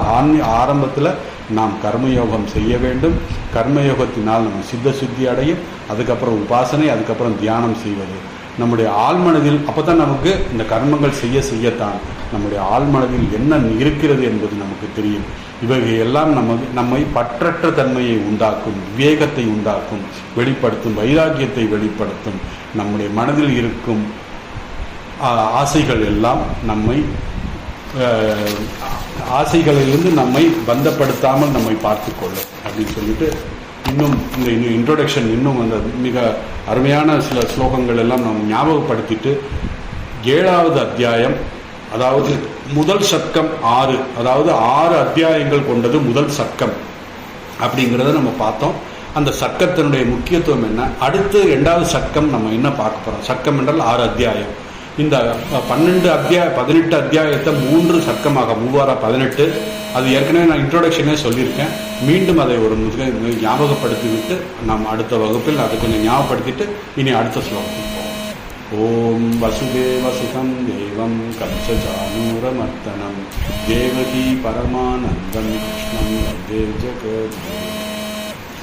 ஆரம்பத்தில் நாம் கர்மயோகம் செய்ய வேண்டும். கர்மயோகத்தினால் நம்ம சித்த சுத்தி அடையும். அதுக்கப்புறம் உபாசனை, அதுக்கப்புறம் தியானம் செய்வது. நம்முடைய ஆழ்மனதில் அப்போதான் நமக்கு இந்த கர்மங்கள் செய்யத்தான் நம்முடைய ஆழ்மனதில் என்ன இருக்கிறது என்பது நமக்கு தெரியும். இவைகள் எல்லாம் நம்மை பற்றற்ற தன்மையை உண்டாக்கும், விவேகத்தை உண்டாக்கும், வெளிப்படுத்தும், வைராக்கியத்தை வெளிப்படுத்தும். நம்முடைய மனதில் இருக்கும் ஆசைகள் எல்லாம் ஆசைகளிலிருந்து நம்மை பந்தப்படுத்தாமல் நம்மை பார்த்து கொள்ளும் அப்படின்னு சொல்லிட்டு, இன்னும் இந்த இன்ட்ரோடக்ஷன் இன்னும் அந்த மிக அருமையான சில ஸ்லோகங்கள் எல்லாம் நம்ம ஞாபகப்படுத்திட்டு, 7வது அத்தியாயம், அதாவது முதல் சர்க்கம் 6, அதாவது 6 அத்தியாயங்கள் கொண்டது முதல் சர்க்கம் அப்படிங்கிறத நம்ம பார்த்தோம். அந்த சர்க்கத்தினுடைய முக்கியத்துவம் என்ன, அடுத்து 2வது சர்க்கம் நம்ம என்ன பார்க்க போகிறோம். சர்க்கம் என்றால் 6 அத்தியாயம். இந்த 18 அத்தியாயத்தை 3 சர்க்கமாக 3×18, அது ஏற்கனவே நான் இன்ட்ரோடக்ஷனே சொல்லியிருக்கேன். மீண்டும் அதை ஒரு ஞாபகப்படுத்திவிட்டு நாம் அடுத்த வகுப்பில் அதை கொஞ்சம் ஞாபகப்படுத்திட்டு இனி அடுத்த ஸ்லோகத்துக்கு போவோம். ஓம் வசுதேவசுதம் தேவம் கம்சசானூரமர்த்தனம் தேவகி பரமானந்தம் கிருஷ்ணம் வந்தே ஜெகத்குரும்.